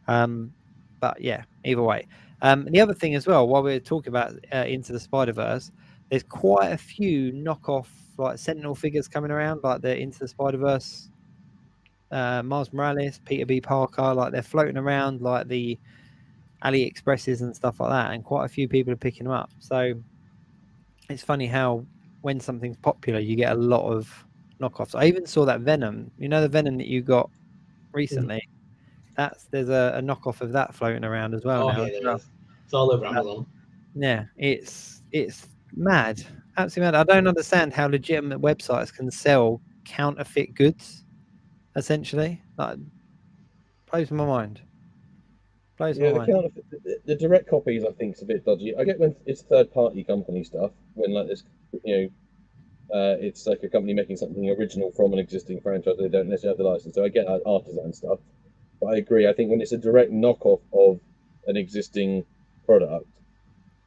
But yeah, either way. The other thing as well, while we're talking about Into the Spider-Verse, there's quite a few knockoff like Sentinel figures coming around, like the Into the Spider-Verse, Miles Morales, Peter B. Parker, like they're floating around like the AliExpresses and stuff like that, and quite a few people are picking them up. So it's funny how when something's popular, you get a lot of knockoffs. I even saw that Venom. You know the Venom that you got recently. There's a knockoff of that floating around as well now. Yeah, there is. It's all over Amazon. Yeah, it's mad, absolutely mad. I don't understand how legitimate websites can sell counterfeit goods. Essentially, like, blows my mind. The direct copies I think is a bit dodgy. I get when it's third-party company stuff, when like this, it's like a company making something original from an existing franchise. They don't necessarily have the license, so I get that artisan stuff. But I agree. I think when it's a direct knockoff of an existing product,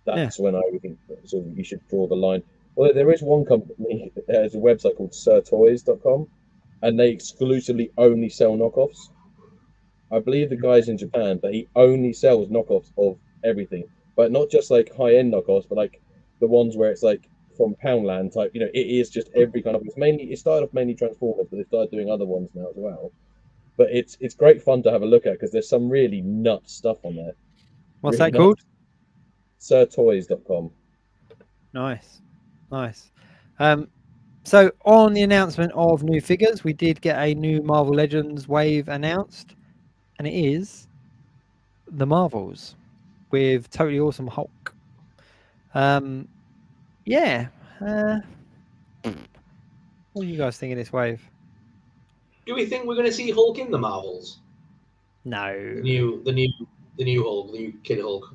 that's when I would think sort of you should draw the line. Well, there is one company that has a website called SuperSorrell.com, and they exclusively only sell knockoffs. I believe the guy's in Japan, but he only sells knockoffs of everything, but not just like high-end knockoffs, but like the ones where it's like from Poundland type. It is just every kind of. It started off mainly Transformers, but they started doing other ones now as well. But it's great fun to have a look at because there's some really nuts stuff on there. What's that called? SuperSorrell.com. Nice. So on the announcement of new figures, we did get a new Marvel Legends wave announced, and it is the Marvels with Totally Awesome Hulk. Yeah. What do you guys think of this wave? Do we think we're going to see Hulk in the Marvels? No. The new Hulk, the new Kid Hulk.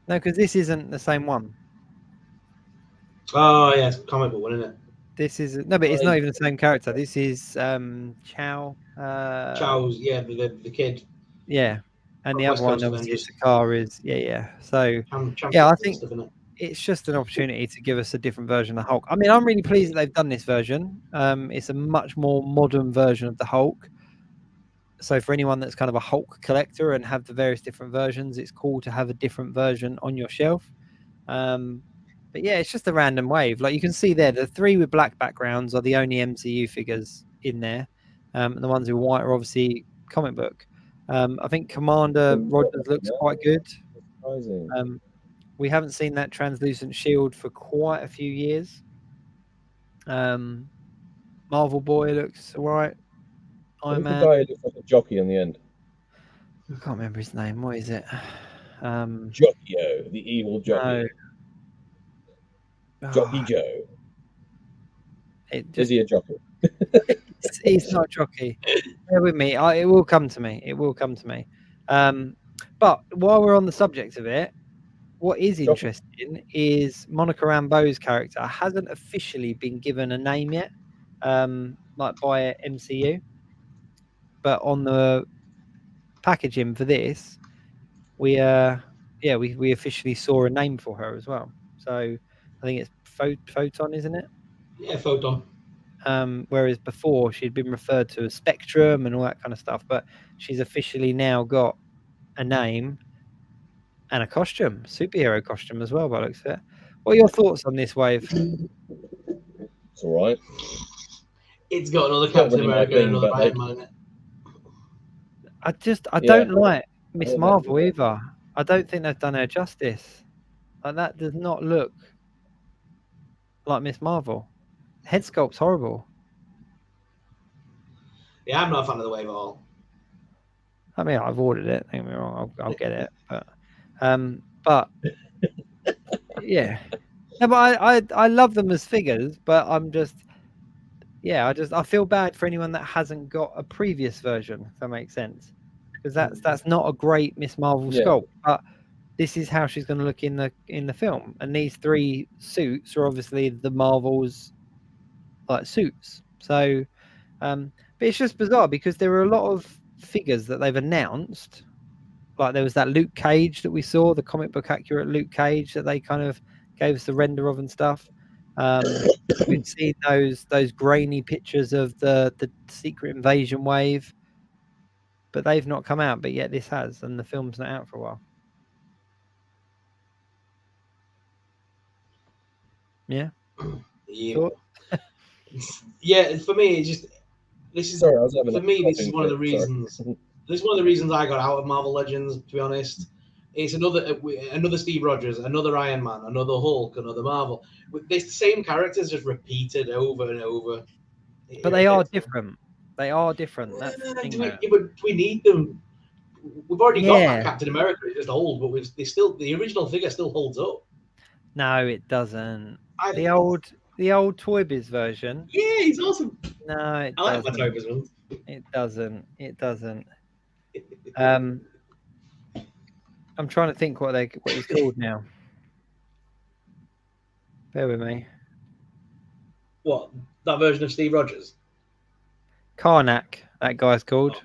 No, because this isn't the same one. Oh yeah, it's a comic book one, isn't it? This is but it's not even the same character. This is Chow. Chow's, yeah, the kid. Yeah, and the West other one, Coast obviously, Avengers. Sakaar is So Yeah, I think it's just an opportunity to give us a different version of Hulk. I mean, I'm really pleased that they've done this version. It's a much more modern version of the Hulk. So for anyone that's kind of a Hulk collector and have the various different versions, it's cool to have a different version on your shelf. But yeah, it's just a random wave. Like you can see there, the three with black backgrounds are the only MCU figures in there. And the ones with white are obviously comic book. I think Commander Rogers looks quite good. We haven't seen that translucent shield for quite a few years. Marvel Boy looks all right. Iron Man. The guy who looks like a jockey on the end. I can't remember his name. What is it? Jockey-O, the evil jockey. No. Jockey Joe. Is he a jockey? He's not a jockey. Bear with me. It will come to me. But while we're on the subject of it, what is interesting is Monica Rambeau's character hasn't officially been given a name yet, like by MCU. But on the packaging for this, we officially saw a name for her as well. So I think it's Photon, isn't it? Yeah, Photon. Whereas before she'd been referred to as Spectrum and all that kind of stuff, but she's officially now got a name and a costume, superhero costume as well, by the looks of it. What are your thoughts on this wave? It's all right. It's got another Captain America and another Iron Man in it. I don't like Miss Marvel either. I don't think they've done her justice. Like that does not look like Miss Marvel. Head sculpt's horrible. Yeah, I'm not a fan of the wave at all. I mean, I've ordered it. Don't get me wrong, I'll get it. But yeah, no, but I love them as figures. But I'm just, I feel bad for anyone that hasn't got a previous version. If that makes sense, because that's not a great Miss Marvel sculpt. But this is how she's going to look in the film. And these three suits are obviously the Marvel's like suits. So, but it's just bizarre because there are a lot of figures that they've announced. Like there was that Luke Cage that we saw, the comic book accurate Luke Cage that they kind of gave us the render of and stuff. We've seen those grainy pictures of the Secret Invasion wave, but they've not come out. But yet this has, and the film's not out for a while. Yeah. Yeah. Yeah, for me, it's just this is Sorry, I was having for a me. This is coughing one of the fit, sorry. reasons. This is one of the reasons I got out of Marvel Legends. To be honest, it's another Steve Rogers, another Iron Man, another Hulk, another Marvel. It's the same characters just repeated over and over. But they are different. They are different. That's the thing. But we need them. We've already got Yeah. that Captain America. It's just old, but the original figure still holds up. No, it doesn't. The old Toy Biz version. Yeah, he's awesome. No, I like my Toy Biz ones. It doesn't. It doesn't. I'm trying to think what he's called now. Bear with me. What, that version of Steve Rogers? Karnak, that guy's called.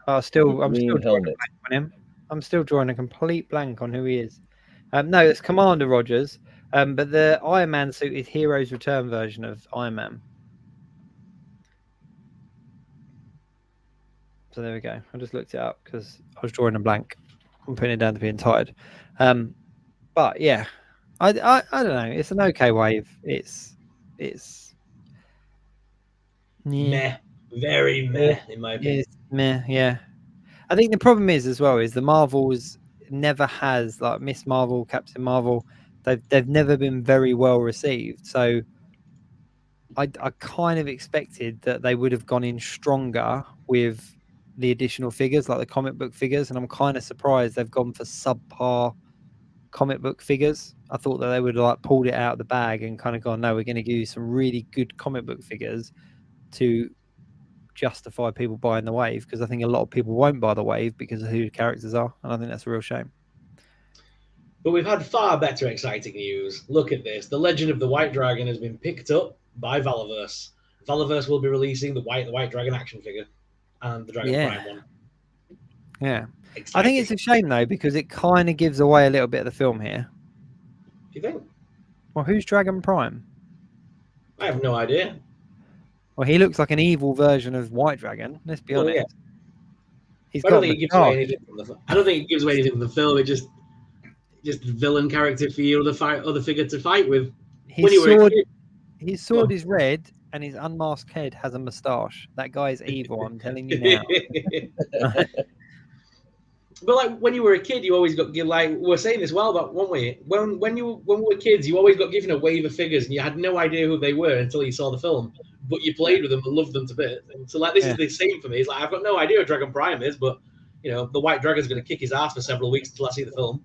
I'm still drawing a helmet. blank on him. I'm still drawing a complete blank on who he is. No, it's Commander Rogers. But the Iron Man suit is Heroes Return version of Iron Man. So there we go. I just looked it up because I was drawing a blank. I'm putting it down to being tired. But yeah, I don't know. It's an okay wave. It's Meh, very meh in my opinion. It's meh, yeah. I think the problem is as well is the Marvels never has, like Miss Marvel, Captain Marvel. They've never been very well received. So I kind of expected that they would have gone in stronger with the additional figures, like the comic book figures, and I'm kind of surprised they've gone for subpar comic book figures. I thought that they would have like pulled it out of the bag and kind of gone, no, we're going to give you some really good comic book figures to justify people buying the wave, because I think a lot of people won't buy the wave because of who the characters are, and I think that's a real shame. But we've had far better exciting news. Look at this. The Legend of the White Dragon has been picked up by Valaverse. Valaverse will be releasing the White Dragon action figure and the Dragon Prime one. Yeah. Exciting. I think it's a shame though, because it kind of gives away a little bit of the film here. Do you think? Well, who's Dragon Prime? I have no idea. Well, he looks like an evil version of White Dragon. Let's be honest. Yeah. He's I got don't think it gives away anything from the. I don't think it gives away anything from the film. It just villain character for your other figure to fight with. His sword is red, and his unmasked head has a moustache. That guy's evil. I'm telling you now. But like when you were a kid, you always got like we're saying this well, but weren't we? When we were kids, you always got given a wave of figures, and you had no idea who they were until you saw the film. But you played with them and loved them to bits. And so like this is the same for me. It's like I've got no idea what Dragon Prime is, but you know the White Dragon's going to kick his ass for several weeks until I see the film.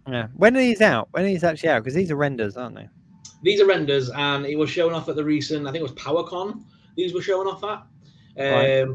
Yeah. When are these out? When are these actually out? Because these are renders, aren't they? These are renders, and it was shown off at the recent, I think it was PowerCon. These were showing off at.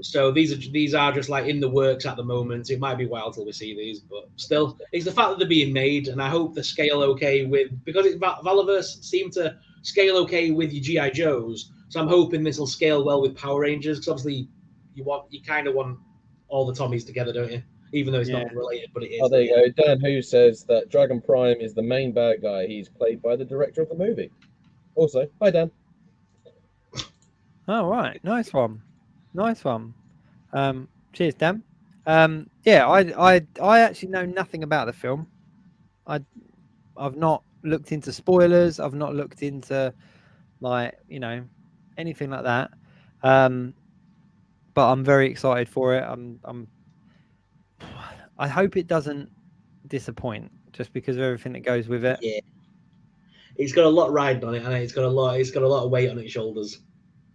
So these are just like in the works at the moment. It might be a while till we see these, but still, it's the fact that they're being made, and I hope they scale okay with because Valaverse seem to scale okay with your GI Joes. So I'm hoping this will scale well with Power Rangers, because obviously you kind of want all the Tommies together, don't you? Even though it's not related, but it is. Oh, there you go. Dan Who says that Dragon Prime is the main bad guy. He's played by the director of the movie. Also, hi Dan. Oh right, nice one. Cheers, Dan. I actually know nothing about the film. I've not looked into spoilers. I've not looked into anything like that. But I'm very excited for it. I hope it doesn't disappoint, just because of everything that goes with it. Yeah, it's got a lot riding on it, and it's got a lot of weight on its shoulders.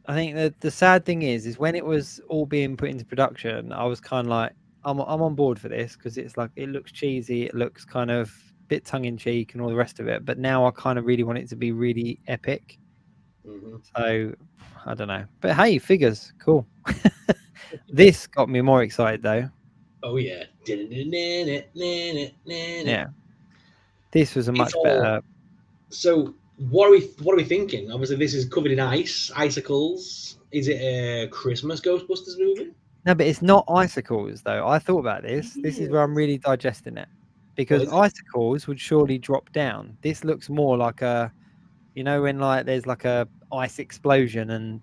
I think that the sad thing is when it was all being put into production, I was kind of like, I'm on board for this, because it's like it looks cheesy, it looks kind of a bit tongue in cheek, and all the rest of it. But now I kind of really want it to be really epic. Mm-hmm. So I don't know, but hey, figures, cool. This got me more excited though. Oh yeah. Yeah. This was a much better. So what are we thinking? Obviously, this is covered in icicles. Is it a Christmas Ghostbusters movie? No, but it's not icicles though. I thought about this. This is where I'm really digesting it, because icicles would surely drop down. This looks more like a You know, when like there's like a ice explosion and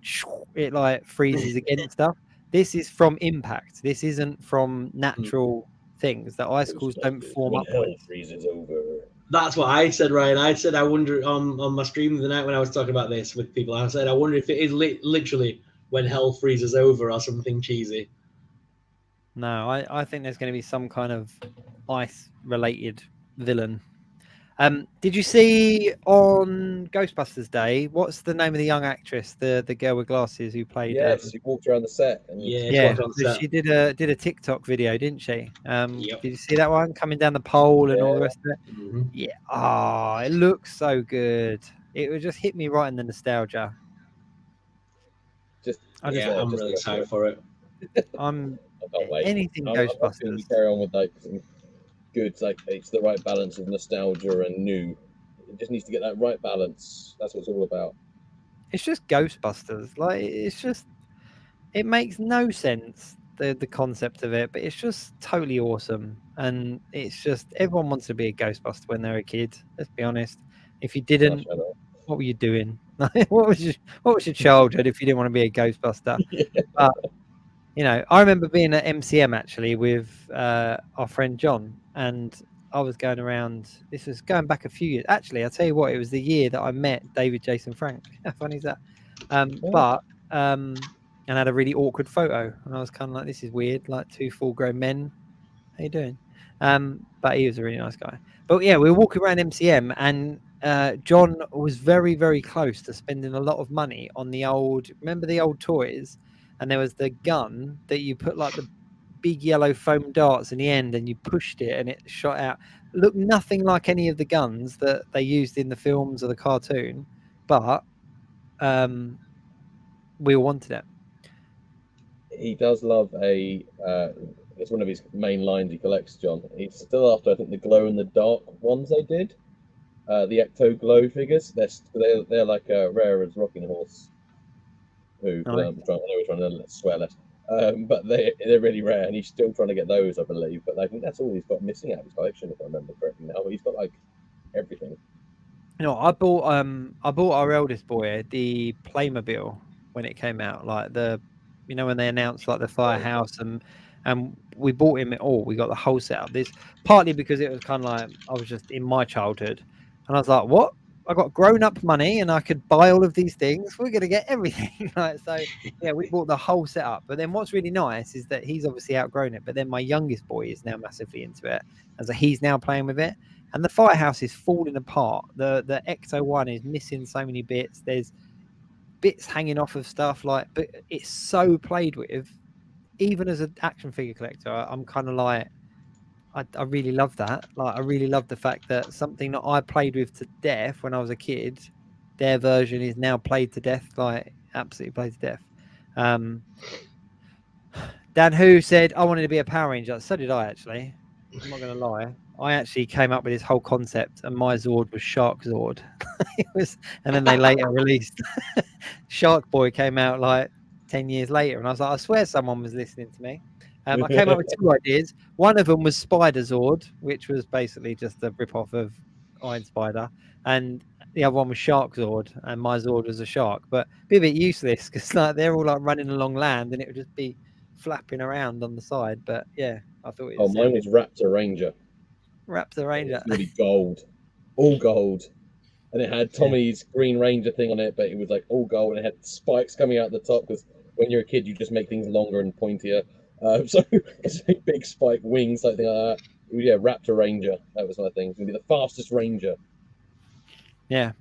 it like freezes against stuff. This is from impact. This isn't from natural things. The icicles don't form when hell upwards. freezes over. That's what I said, Ryan. I said I wonder on my stream the night when I was talking about this with people. I said I wonder if it is literally when hell freezes over or something cheesy. No, I think there's going to be some kind of ice-related villain. Did you see on Ghostbusters Day? What's the name of the young actress, the girl with glasses who played? Yes, she walked around the set. And Yeah. So she did a TikTok video, didn't she? Yep. Did you see that one coming down the pole and all the rest of it? Mhm. Yeah. Oh, it looks so good. It would just hit me right in the nostalgia. just Yeah, I'm really excited for it. I'm I can't wait. anything I'm Ghostbusters. hoping we carry on with like some good, like it's the right balance of nostalgia and new. It just needs to get that right balance. That's what it's all about. It's just Ghostbusters. Like it's just, it makes no sense, the concept of it, but it's just totally awesome. And it's just everyone wants to be a Ghostbuster when they're a kid. Let's be honest. If you didn't, Shut up. what were you doing? what was your childhood if you didn't want to be a Ghostbuster? But you know, I remember being at MCM actually with our friend John, and I was going around. This was going back a few years. Actually, I'll tell you what, it was the year that I met David Jason Frank. How funny is that? And had a really awkward photo, and I was kind of like, this is weird, like two full-grown men. How you doing? But he was a really nice guy. But yeah, we were walking around MCM, and John was very, very close to spending a lot of money on the old. Remember the old toys? And there was the gun that you put like the big yellow foam darts in the end, and you pushed it, and it shot out. Looked nothing like any of the guns that they used in the films or the cartoon, but we all wanted it. He does love a. It's one of his main lines he collects, John. He's still after, I think, the glow in the dark ones they did. The Ecto Glow figures. They're like rare as Rocking Horse. Who Nice. I'm trying to swear less. But they're really rare, and he's still trying to get those, I believe. But I think that's all he's got missing out of his collection, if I remember correctly now. But he's got like everything. You know, I bought our eldest boy the Playmobil when it came out, like you know, when they announced like the Firehouse, and we bought him it all. We got the whole setup. This partly because it was kind of like I was just in my childhood, and I was like, what? I got grown up money and I could buy all of these things. We're gonna get everything. Right? So yeah, we bought the whole setup. But then what's really nice is that he's obviously outgrown it. But then my youngest boy is now massively into it, and so he's now playing with it. And the Firehouse is falling apart. The Ecto One is missing so many bits. There's bits hanging off of stuff, like, but it's so played with. Even as an action figure collector, I'm kind of like, I really love that. Like, I really love the fact that something that I played with to death when I was a kid, their version is now played to death, like absolutely played to death. Dan Who said I wanted to be a Power Ranger. So did I, actually. I'm not going to lie. I actually came up with this whole concept, and my Zord was Shark Zord. It was, and then they later released Shark Boy came out like 10 years later, and I was like, I swear someone was listening to me. I came up with two ideas. One of them was Spider Zord, which was basically just a rip-off of Iron Spider, and the other one was Shark Zord, and my Zord was a shark, but be a bit useless because like they're all like running along land, and it would just be flapping around on the side. But yeah, I thought it was mine was Raptor Ranger. Raptor Ranger. It's really gold, all gold, and it had Tommy's Green Ranger thing on it, but it was like all gold, and it had spikes coming out the top because when you're a kid, you just make things longer and pointier. So it's a big spike wings, something like that. Yeah, Raptor Ranger. That was my thing. It's gonna be the fastest Ranger. Yeah.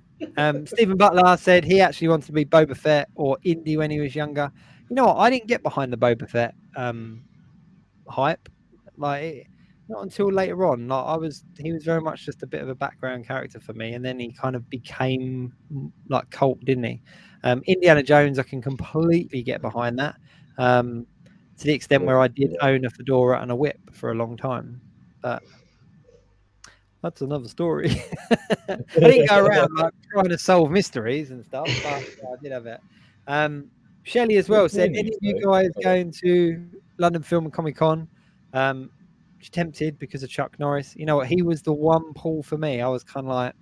Stephen Butler said he actually wanted to be Boba Fett or Indy when he was younger. You know what? I didn't get behind the Boba Fett hype. Like, not until later on. Like, he was very much just a bit of a background character for me, and then he kind of became like cult, didn't he? Indiana Jones, I can completely get behind that. To the extent where I did own a fedora and a whip for a long time, but that's another story. I didn't go around like trying to solve mysteries and stuff, but yeah, I did have it. Shelley as well said, any of you guys going to London Film and Comic Con? She's tempted because of Chuck Norris. You know what? He was the one pull for me. I was kind of like,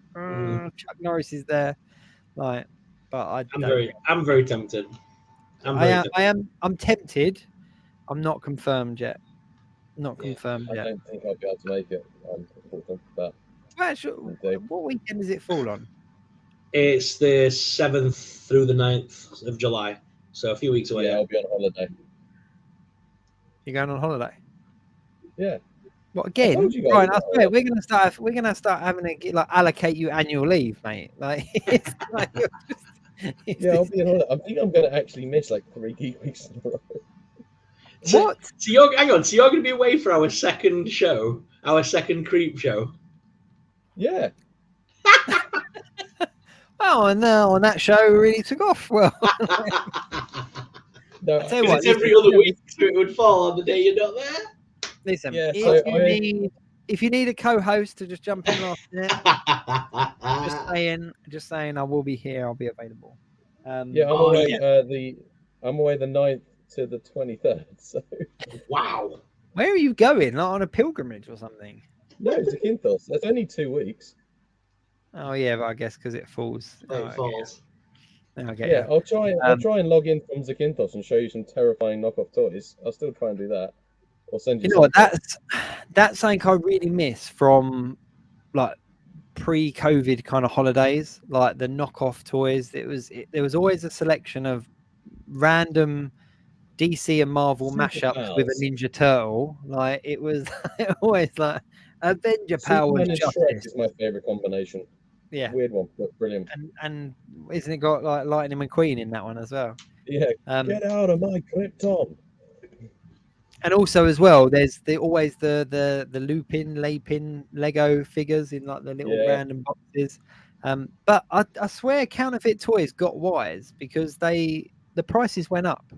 Chuck Norris is there. Like, but I I'm don't. very tempted. I'm tempted. I'm not confirmed yet. Not Yeah, confirmed I yet. don't think I'll be able to make it. But Well, actually, what weekend does it fall on? It's the 7th through the 9th of July, so a few weeks away. yeah, I'll be on holiday. You're going on holiday? Yeah. What I again? told you guys Right, I about swear it. we're gonna start having to like allocate you annual leave, mate. Like, it's like Yeah, I'll be on holiday. I think I'm going to actually miss like 3 Geek Weeks in a row. What? So you're hang on. So you're going to be away for our second show, our second creep show. Yeah. Oh, and on that show really took off. Well, No, I tell you what, It's every other week, so it would fall on the day you're not there. listen. Yeah, If you need a co-host to just jump in last minute, just saying, I will be here. I'll be available. yeah, I'm Oh, away. yeah. I'm away the 9th to the 23rd. So Wow. Where are you going? Like on a pilgrimage or something? no, it's a Kinthos. That's only 2 weeks. Oh yeah, but I guess because it falls. It falls. I get Yeah, you. I'll try and log in from Zakynthos and show you some terrifying knockoff toys. I'll still try and do that. Or send you. You know what? That's something I really miss from like pre-COVID kind of holidays, like the knockoff toys. There was always a selection of random DC and Marvel Super mashups Pals. with a Ninja Turtle. Like it was always like Avenger Powers Superman and Justice. Shrek is my favorite combination. Yeah, Weird one, but brilliant. and isn't it got like Lightning McQueen in that one as well? Yeah, get out of my Krypton. And also as well, there's always the Lupin, Lapin Lego figures in like the little random boxes. But I swear Counterfeit Toys got wise because the prices went up. Do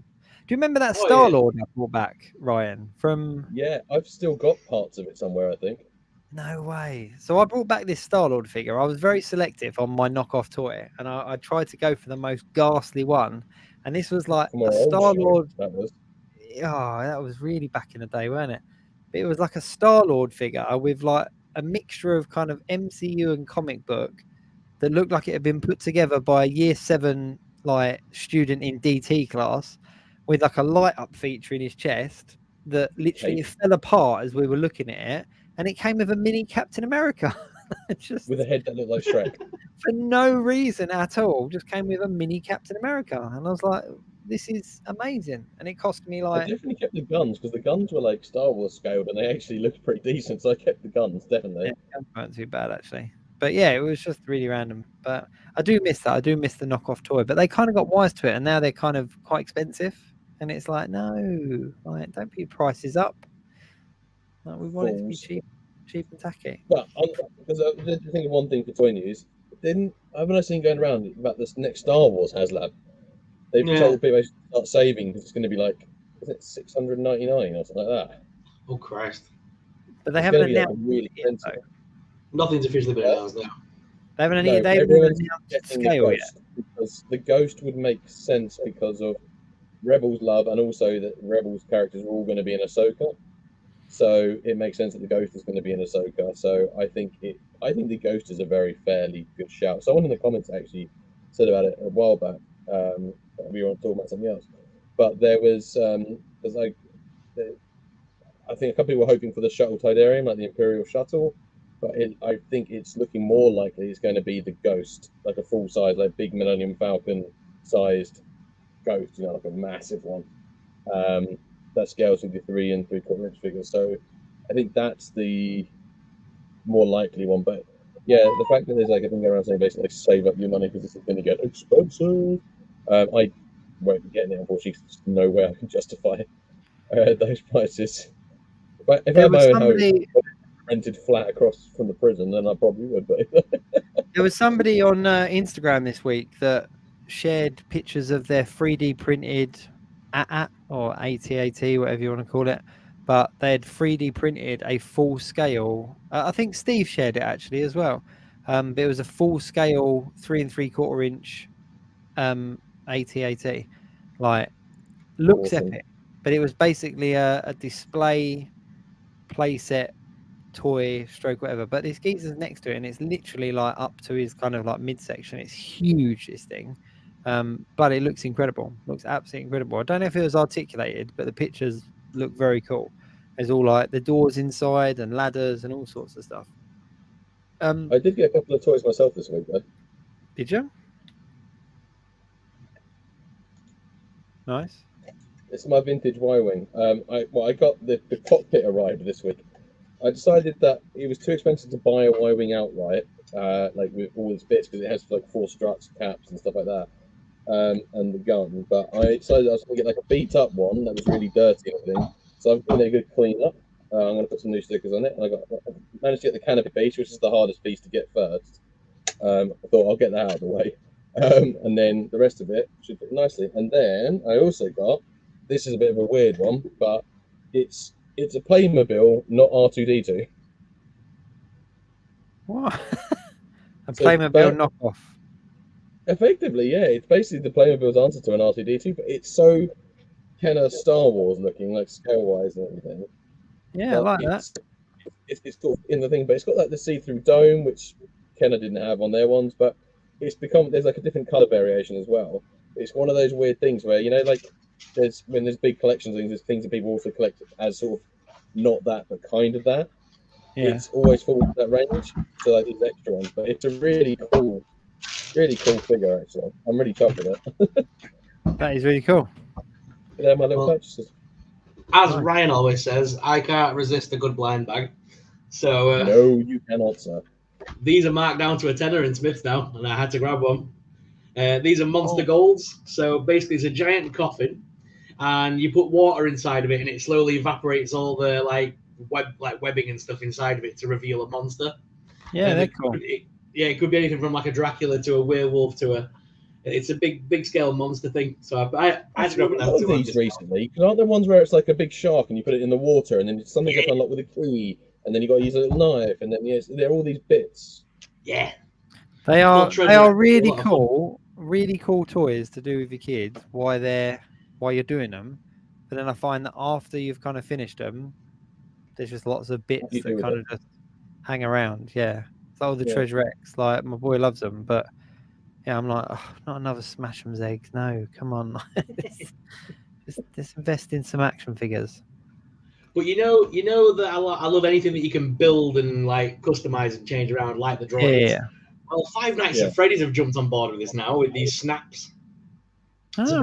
you remember that Star-Lord I brought back, Ryan? Yeah, I've still got parts of it somewhere, I think. No way. So I brought back this Star-Lord figure. I was very selective on my knockoff toy, and I tried to go for the most ghastly one. And this was like From a our old show, Star-Lord. that was. Oh, that was really back in the day, wasn't it? But it was like a Star-Lord figure with like a mixture of kind of MCU and comic book that looked like it had been put together by a year 7 like student in DT class with like a light up feature in his chest that literally it fell apart as we were looking at it, and it came with a mini Captain America. Just with a head that looked like Shrek. For no reason at all, just came with a mini Captain America, and I was like, this is amazing. And it cost me I like definitely kept the guns because the guns were like Star Wars scaled and they actually looked pretty decent. So I kept the guns, definitely. yeah, guns weren't too bad actually. But yeah, it was just really random. But I do miss that. I do miss the knockoff toy. But they kind of got wise to it, and now they're kind of quite expensive. And it's like, no, like don't put your prices up. Like, we want it to be cheap and tacky. But because I did think of one thing for toy news. Haven't I seen going around about this next Star Wars HasLab? They've told people to start saving because it's going to be like, is it $699 or something like that? Oh Christ! But they haven't announced really expensive. Nothing's officially been announced now. They haven't announced scale yet. Because the Ghost would make sense because of Rebels love, and also that Rebels characters are all going to be in Ahsoka. So it makes sense that the Ghost is going to be in Ahsoka. So I think the Ghost is a very fairly good shout. Someone in the comments actually said about it a while back. We were talking about something else, but there was there's like I think a couple people were hoping for the shuttle Tidarium, like the Imperial shuttle, but I think it's looking more likely it's going to be the Ghost, like a full size, like big Millennium Falcon sized Ghost, like a massive one. That scales with the 3 3/4 inch figures. So I think that's the more likely one. But yeah, the fact that there's like a thing around saying basically save up your money because this is going to get expensive. I won't be getting it, unfortunately, because there's no way I can justify those prices. If I had my own home rented flat across from the prison, then I probably would. But there was somebody on Instagram this week that shared pictures of their 3D printed AT or AT, whatever you want to call it, but they had 3D printed a full scale. I think Steve shared it actually as well. But it was a full scale 3 3/4 inch AT, like looks awesome. epic. But it was basically a display playset toy stroke whatever, but this geezer's next to it and it's literally like up to his kind of like midsection. It's huge, this thing. But it looks incredible. Looks absolutely incredible. I don't know if it was articulated, but the pictures look very cool. There's all like the doors inside and ladders and all sorts of stuff. I did get a couple of toys myself this week, though. Did you? Nice. It's my vintage Y-wing. I got the cockpit arrived this week. I decided that it was too expensive to buy a Y-wing outright, like with all its bits, because it has like 4 struts, caps, and stuff like that, and the gun. But I decided I was going to get like a beat-up one that was really dirty and everything. So I've given it a good clean up. I'm going to put some new stickers on it, and I managed to get the canopy piece, which is the hardest piece to get first. I thought I'll get that out of the way, and then the rest of it should fit nicely. And then I also got, this is a bit of a weird one, but it's a Playmobil, not R2-D2. What? A So Playmobil knockoff. Effectively, yeah, it's basically the Playmobil's answer to an R2-D2, but it's so kind of Star Wars looking, like scale-wise and everything. Yeah, I like that. It's cool in the thing, but it's got like the see-through dome, which Kenner didn't have on their ones, but there's like a different color variation as well. It's one of those weird things where, you know, like when there's big collections things, there's things that people also collect as sort of not that, but kind of that. Yeah. It's always falls in that range. So like these extra ones, but it's a really cool figure actually. I'm really chuffed with it. That is really cool. They're my little purchases. As Ryan always says, I can't resist a good blind bag. So no, you cannot, sir. These are marked down to a tenner in Smith's now, and I had to grab one. These are monster golds. So basically, it's a giant coffin, and you put water inside of it, and it slowly evaporates all the webbing and stuff inside of it to reveal a monster. Yeah, they're cool. It could be anything from like a Dracula to a werewolf to a. It's a big scale monster thing. So I had to grab one of these recently. Aren't there ones where it's like a big shark and you put it in the water and then something gets unlocked with a key and then you got to use a little knife and then they're all these bits. Yeah, they are really cool. Really cool toys to do with your kids while you're doing them. But then I find that after you've kind of finished them, there's just lots of bits that kind of just hang around. Yeah, it's like all the Treasure X. Like my boy loves them, but yeah, I'm like, oh, not another Smash 'Em's eggs. No, come on, just invest in some action figures. But you know that I love anything that you can build and like customize and change around, like the droids. Yeah. Well, Five Nights at Freddy's have jumped on board with this now with these snaps. Oh, so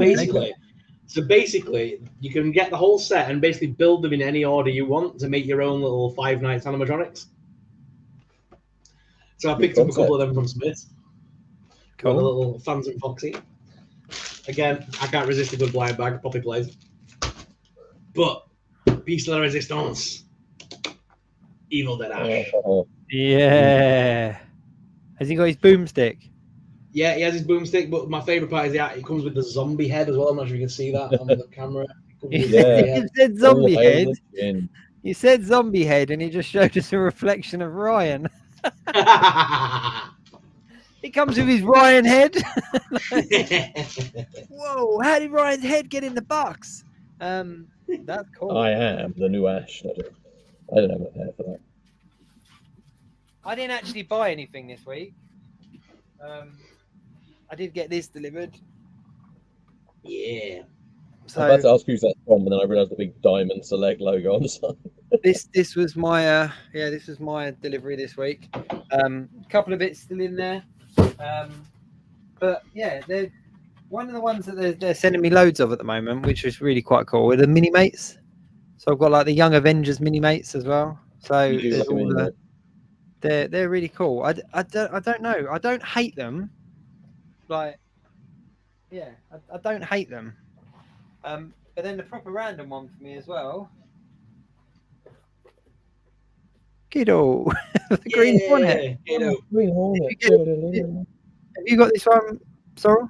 basically, you can get the whole set and basically build them in any order you want to make your own little Five Nights animatronics. So I picked up a couple of them from Smith's. Cool. The little Phantom Foxy. Again, I can't resist a good blind bag. Poppy plays. But Piece de la Resistance. Evil Dead Ash. Yeah. Has he got his boomstick? Yeah, he has his boomstick, but my favourite part is it comes with the zombie head as well. I'm not sure if you can see that on the camera. You said zombie head. You said zombie head, and he just showed us a reflection of Ryan. He comes with his Ryan head. Whoa, how did Ryan's head get in the box? That's cool. I am the new Ash. I don't have a hair for that. I didn't actually buy anything this week. I did get this delivered. Yeah. So, I was about to ask who's that from, and then I realised the big Diamond Select logo on the side. This was my this was my delivery this week. A couple of bits still in there. But yeah, they're one of the ones that they're sending me loads of at the moment, which is really quite cool. Are the mini mates. So I've got like the Young Avengers mini mates as well. So there's all the, they're really cool. I don't know. I don't hate them. Like, yeah, I don't hate them. But then the proper random one for me as well. Kiddo, the Green Hornet. Kiddo. Green Hornet. Have you got this one, Sorrell?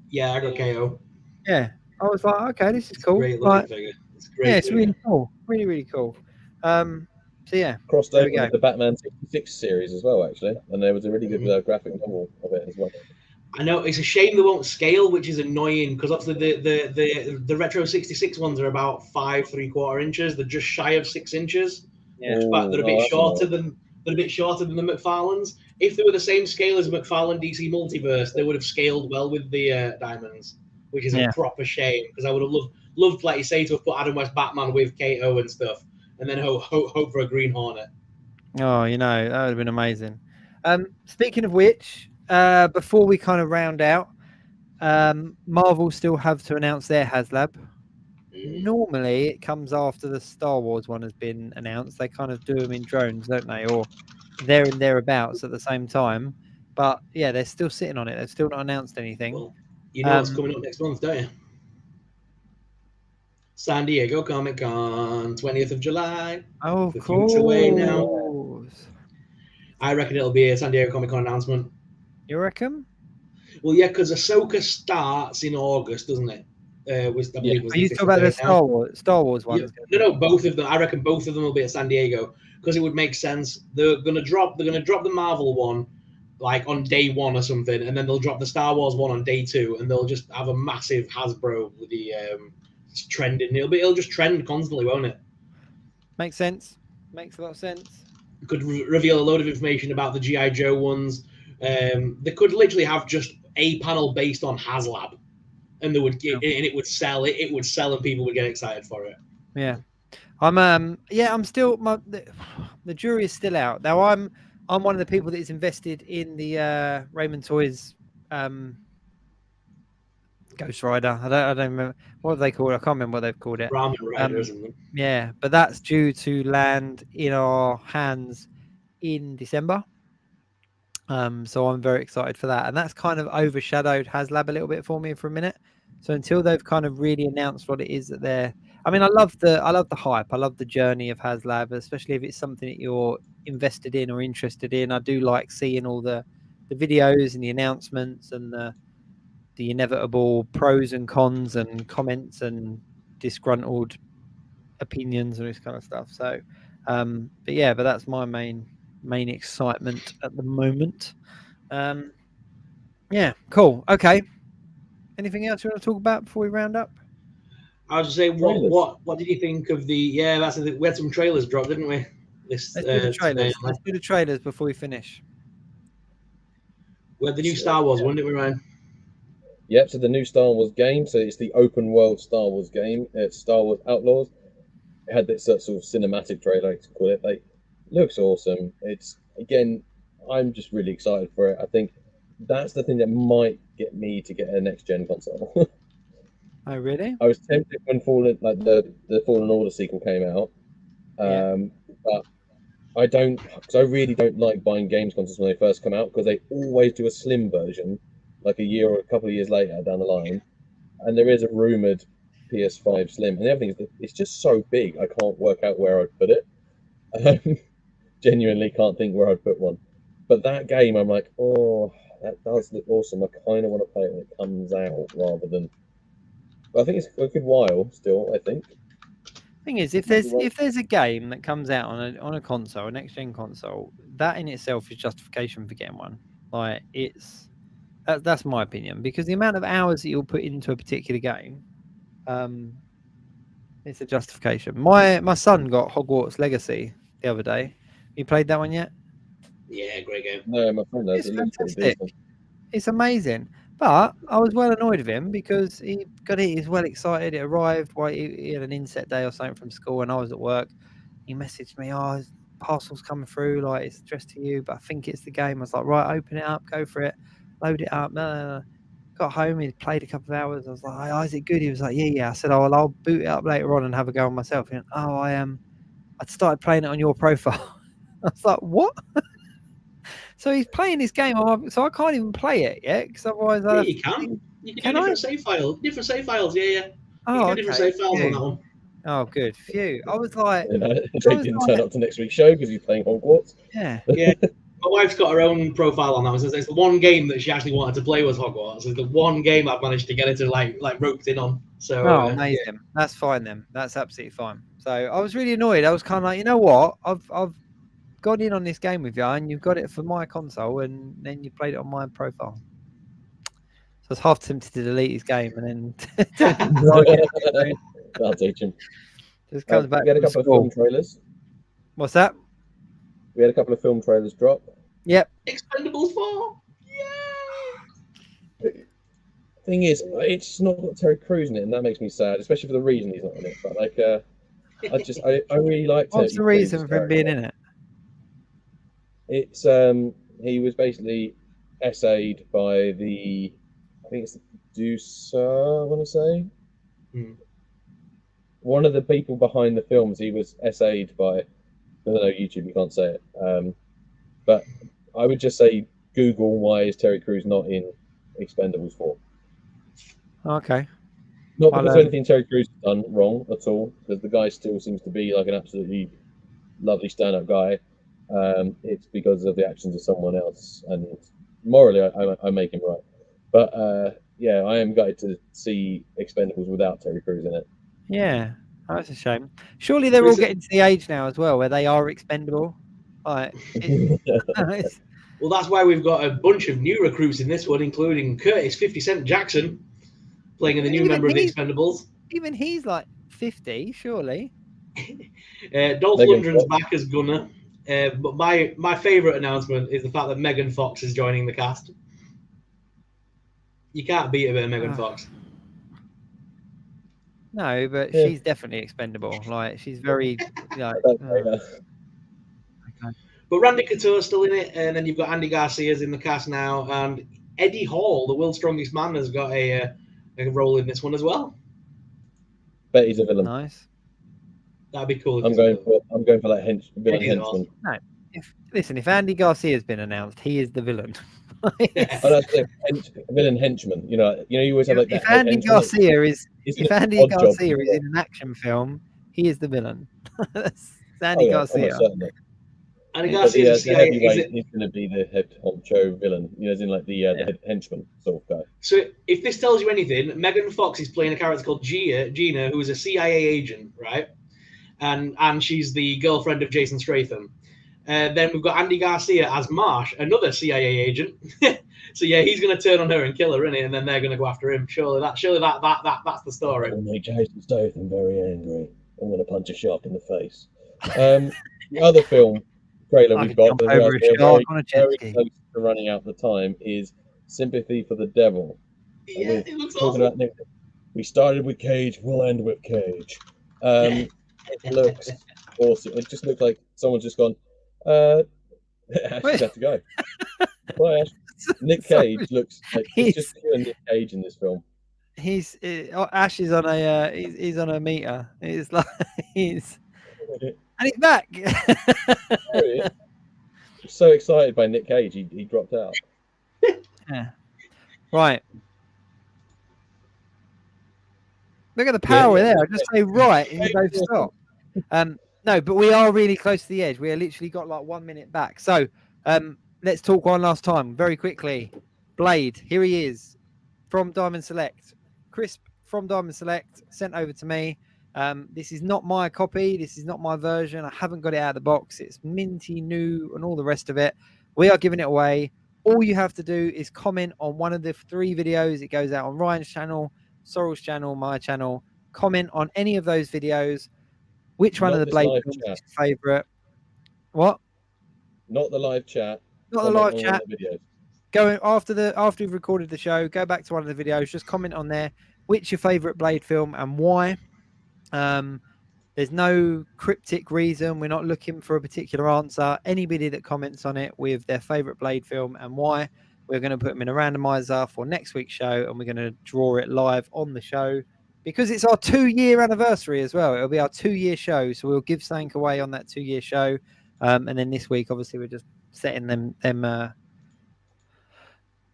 Yeah, I got KO. Yeah, I was like, okay, this is cool. Great like, figure. It's great. Yeah, it's really cool. Really, really cool. So yeah, crossed over with the Batman 66 series as well, actually, and there was a really good graphic novel of it as well. I know it's a shame they won't scale, which is annoying because obviously the retro 66 ones are about 5 3/4 inches. They're just shy of 6 inches. But they're a bit shorter than the McFarlanes. If they were the same scale as McFarlane DC Multiverse, they would have scaled well with the Diamonds, which is a proper shame because I would have loved, like you say, to have put Adam West Batman with Kato and stuff, and then hope for a Green Hornet. Oh, you know, that would have been amazing. Speaking of which, before we kind of round out, Marvel still have to announce their HasLab. Normally, it comes after the Star Wars one has been announced. They kind of do them in drones, don't they? Or there and thereabouts at the same time. But yeah, they're still sitting on it. They've still not announced anything. Well, you know what's coming up next month, don't you? San Diego Comic Con, 20th of July. Oh, The cool. future way now. I reckon it'll be a San Diego Comic Con announcement. You reckon? Well, yeah, because Ahsoka starts in August, doesn't it? Are you talking about the Star Wars one? Yeah. No, both of them. I reckon both of them will be at San Diego because it would make sense. They're gonna drop the Marvel one like on day 1 or something, and then they'll drop the Star Wars one on day 2, and they'll just have a massive Hasbro with the trending. It'll just trend constantly, won't it? Makes sense. Makes a lot of sense. It could reveal a load of information about the G.I. Joe ones. They could literally have just a panel based on HasLab, and they would get, and it would sell. It would sell, and people would get excited for it. Yeah, I'm still the jury is still out. Now I'm one of the people that is invested in the Raymond Toys Ghost Rider. I don't remember what have they called. I can't remember what they've called it. Ramen Rider, isn't it? Yeah, but that's due to land in our hands in December. So I'm very excited for that, and that's kind of overshadowed HasLab a little bit for me for a minute. So until they've kind of really announced what it is that they're, I mean, I love the hype. I love the journey of HasLab, especially if it's something that you're invested in or interested in. I do like seeing all the videos and the announcements and the inevitable pros and cons and comments and disgruntled opinions and this kind of stuff. So, but that's my main excitement at the moment. Yeah, cool. Okay. Anything else you want to talk about before we round up? I was just saying, what did you think of the? Yeah, that's the, we had some trailers dropped, didn't we? Let's do the trailers. Let's do the trailers before we finish. We had the new Star Wars one, didn't we, Ryan? Yep. So the new Star Wars game. So it's the open world Star Wars game. It's Star Wars Outlaws. It had this sort of cinematic trailer, to call it. Like, looks awesome. It's, again, I'm just really excited for it. I think that's the thing that might get me to get a next gen console. Oh, really? I was tempted when the Fallen Order sequel came out, but I don't, because I really don't like buying games consoles when they first come out, because they always do a slim version, like a year or a couple of years later down the line, and there is a rumored PS5 Slim, and the other thing is it's just so big I can't work out where I'd put it. Genuinely can't think where I'd put one. But that game, I'm like, oh, that does look awesome. I kind of want to play it when it comes out rather than. But I think it's a good while still. I think. Thing is, if there's a game that comes out on a console, a next gen console, that in itself is justification for getting one. Like that's my opinion, because the amount of hours that you'll put into a particular game, it's a justification. My son got Hogwarts Legacy the other day. You played that one yet? Yeah, great game. No, my friend does. It's fantastic. It's amazing. But I was well annoyed with him because he got it. He's well excited. It arrived. He had an inset day or something from school, and I was at work. He messaged me, "Oh, his parcel's coming through. Like, it's addressed to you, but I think it's the game." I was like, "Right, open it up, go for it, load it up." No. Got home. He played a couple of hours. I was like, "Oh, is it good?" He was like, "Yeah." I said, "Oh, well, I'll boot it up later on and have a go on myself." He went, "Oh, I'd started playing it on your profile." I was like, "What?" So he's playing this game, so I can't even play it yet, because otherwise, you can. You can do different save files. Different save files, yeah. Oh, you can do different save files on that one. Oh, good. Phew. I was like, Jake didn't turn up to next week's show because he's playing Hogwarts. Yeah. My wife's got her own profile on that one. So it's the one game that she actually wanted to play was Hogwarts. It's the one game I've managed to get her to like roped in on. So amazing. Yeah. That's fine then. That's absolutely fine. So I was really annoyed. I was kind of like, you know what? I've got in on this game with you, and you've got it for my console, and then you played it on my profile. So I was half tempted to delete his game, and then I'll teach him. Just comes back. We had a couple of film trailers. What's that? We had a couple of film trailers drop. Yep. Expendables 4. Yay! Thing is, it's not got Terry Crews in it, and that makes me sad, especially for the reason he's not in it. But like, I really liked it. What's the reason for him being in it? It's he was basically essayed by the, I think it's the producer, I want to say. One of the people behind the films, he was essayed by, I don't know, YouTube, you can't say it. But I would just say Google why is Terry Crews not in Expendables 4. Okay. Not because of anything Terry Crews has done wrong at all, because the guy still seems to be like an absolutely lovely stand-up guy. It's because of the actions of someone else, and morally, I make him right. But yeah, I am gutted to see Expendables without Terry Crews in it. Yeah, that's a shame. Surely they're all getting to the age now as well where they are expendable. Like, well, that's why we've got a bunch of new recruits in this one, including Curtis 50 Cent Jackson playing in the new member of the Expendables. Even he's like 50, surely. Dolph Lundgren's back as Gunner. But my favourite announcement is the fact that Megan Fox is joining the cast. You can't beat a bit of Megan Fox. No, but she's definitely expendable. Like, she's very like. Okay. But Randy Couture's still in it, and then you've got Andy Garcia's in the cast now, and Eddie Hall, the world's strongest man, has got a role in this one as well. Bet he's a villain. Nice. That'd be cool. I'm going for that villain henchman. Awesome. No, if Andy Garcia's been announced, he is the villain. That's a villain henchman. You know, you always have like that. If Andy Garcia is in an action film, he is the villain. That's Andy Garcia. Andy Garcia is he's going to be the head honcho villain. You know, as in like the head henchman sort of guy. So if this tells you anything, Megan Fox is playing a character called Gina, who is a CIA agent, right? And she's the girlfriend of Jason Statham. Then we've got Andy Garcia as Marsh, another CIA agent. So yeah, he's going to turn on her and kill her, isn't it? And then they're going to go after him. Surely that's the story. I'll make Jason Statham very angry. I'm going to punch a shark in the face. The other film trailer we've got, very close to running out the time, is Sympathy for the Devil. Yeah, it looks awesome. We started with Cage, we'll end with Cage. It looks awesome. It just looks like someone's just gone, Ash had to go. Bye, Ash. Nick Cage looks like he's just pure Nick Cage in this film. Ash is on a he's on a meter. It's like and he's back. So excited by Nick Cage, he dropped out. Yeah. Right. Look at the power there. I just say right and you both stop. No, but we are really close to the edge. We are literally got like 1 minute back. So let's talk one last time, very quickly. Blade, here he is from Diamond Select. Crisp from Diamond Select, sent over to me. This is not my copy. This is not my version. I haven't got it out of the box. It's minty new and all the rest of it. We are giving it away. All you have to do is comment on one of the 3 videos. It goes out on Ryan's channel, Sorrell's channel, my channel. Comment on any of those videos. Which one of the Blade films is your favourite? What? Not the live chat. Not the live chat. Go after you've recorded the show, go back to one of the videos, just comment on there. Which your favourite Blade film and why? There's no cryptic reason. We're not looking for a particular answer. Anybody that comments on it with their favourite Blade film and why, we're going to put them in a randomizer for next week's show, and we're going to draw it live on the show because it's our 2-year anniversary as well. It'll be our 2-year show, so we'll give something away on that 2-year show. And then this week, obviously, we're just setting them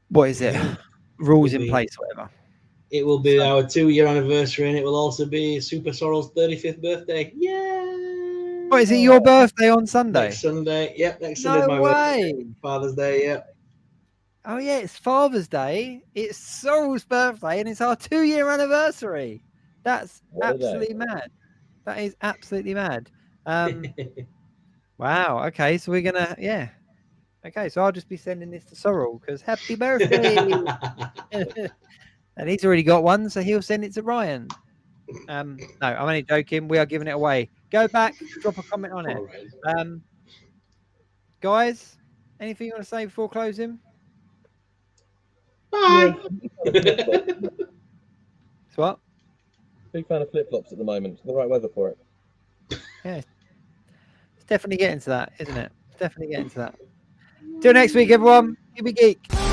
what is it? Rules in place, whatever. It will be our 2-year anniversary, and it will also be SuperSorrell's 35th birthday. Yay! What, is it your birthday on Sunday? Next Sunday. Yep, next Sunday is my birthday. Father's Day, yeah. Oh, yeah, it's Father's Day. It's Sorrell's birthday, and it's our 2-year anniversary. That's absolutely mad. That is absolutely mad. Wow, okay, so we're going to, yeah. Okay, so I'll just be sending this to Sorrell because happy birthday. And he's already got one, so he'll send it to Ryan. No, I'm only joking. We are giving it away. Go back, drop a comment on it. All right. Guys, anything you want to say before closing? Bye. So what? Big fan of flip flops at the moment. It's the right weather for it. Yeah, it's definitely getting to that, isn't it? It's definitely getting to that. Till next week, everyone. Keep it geek.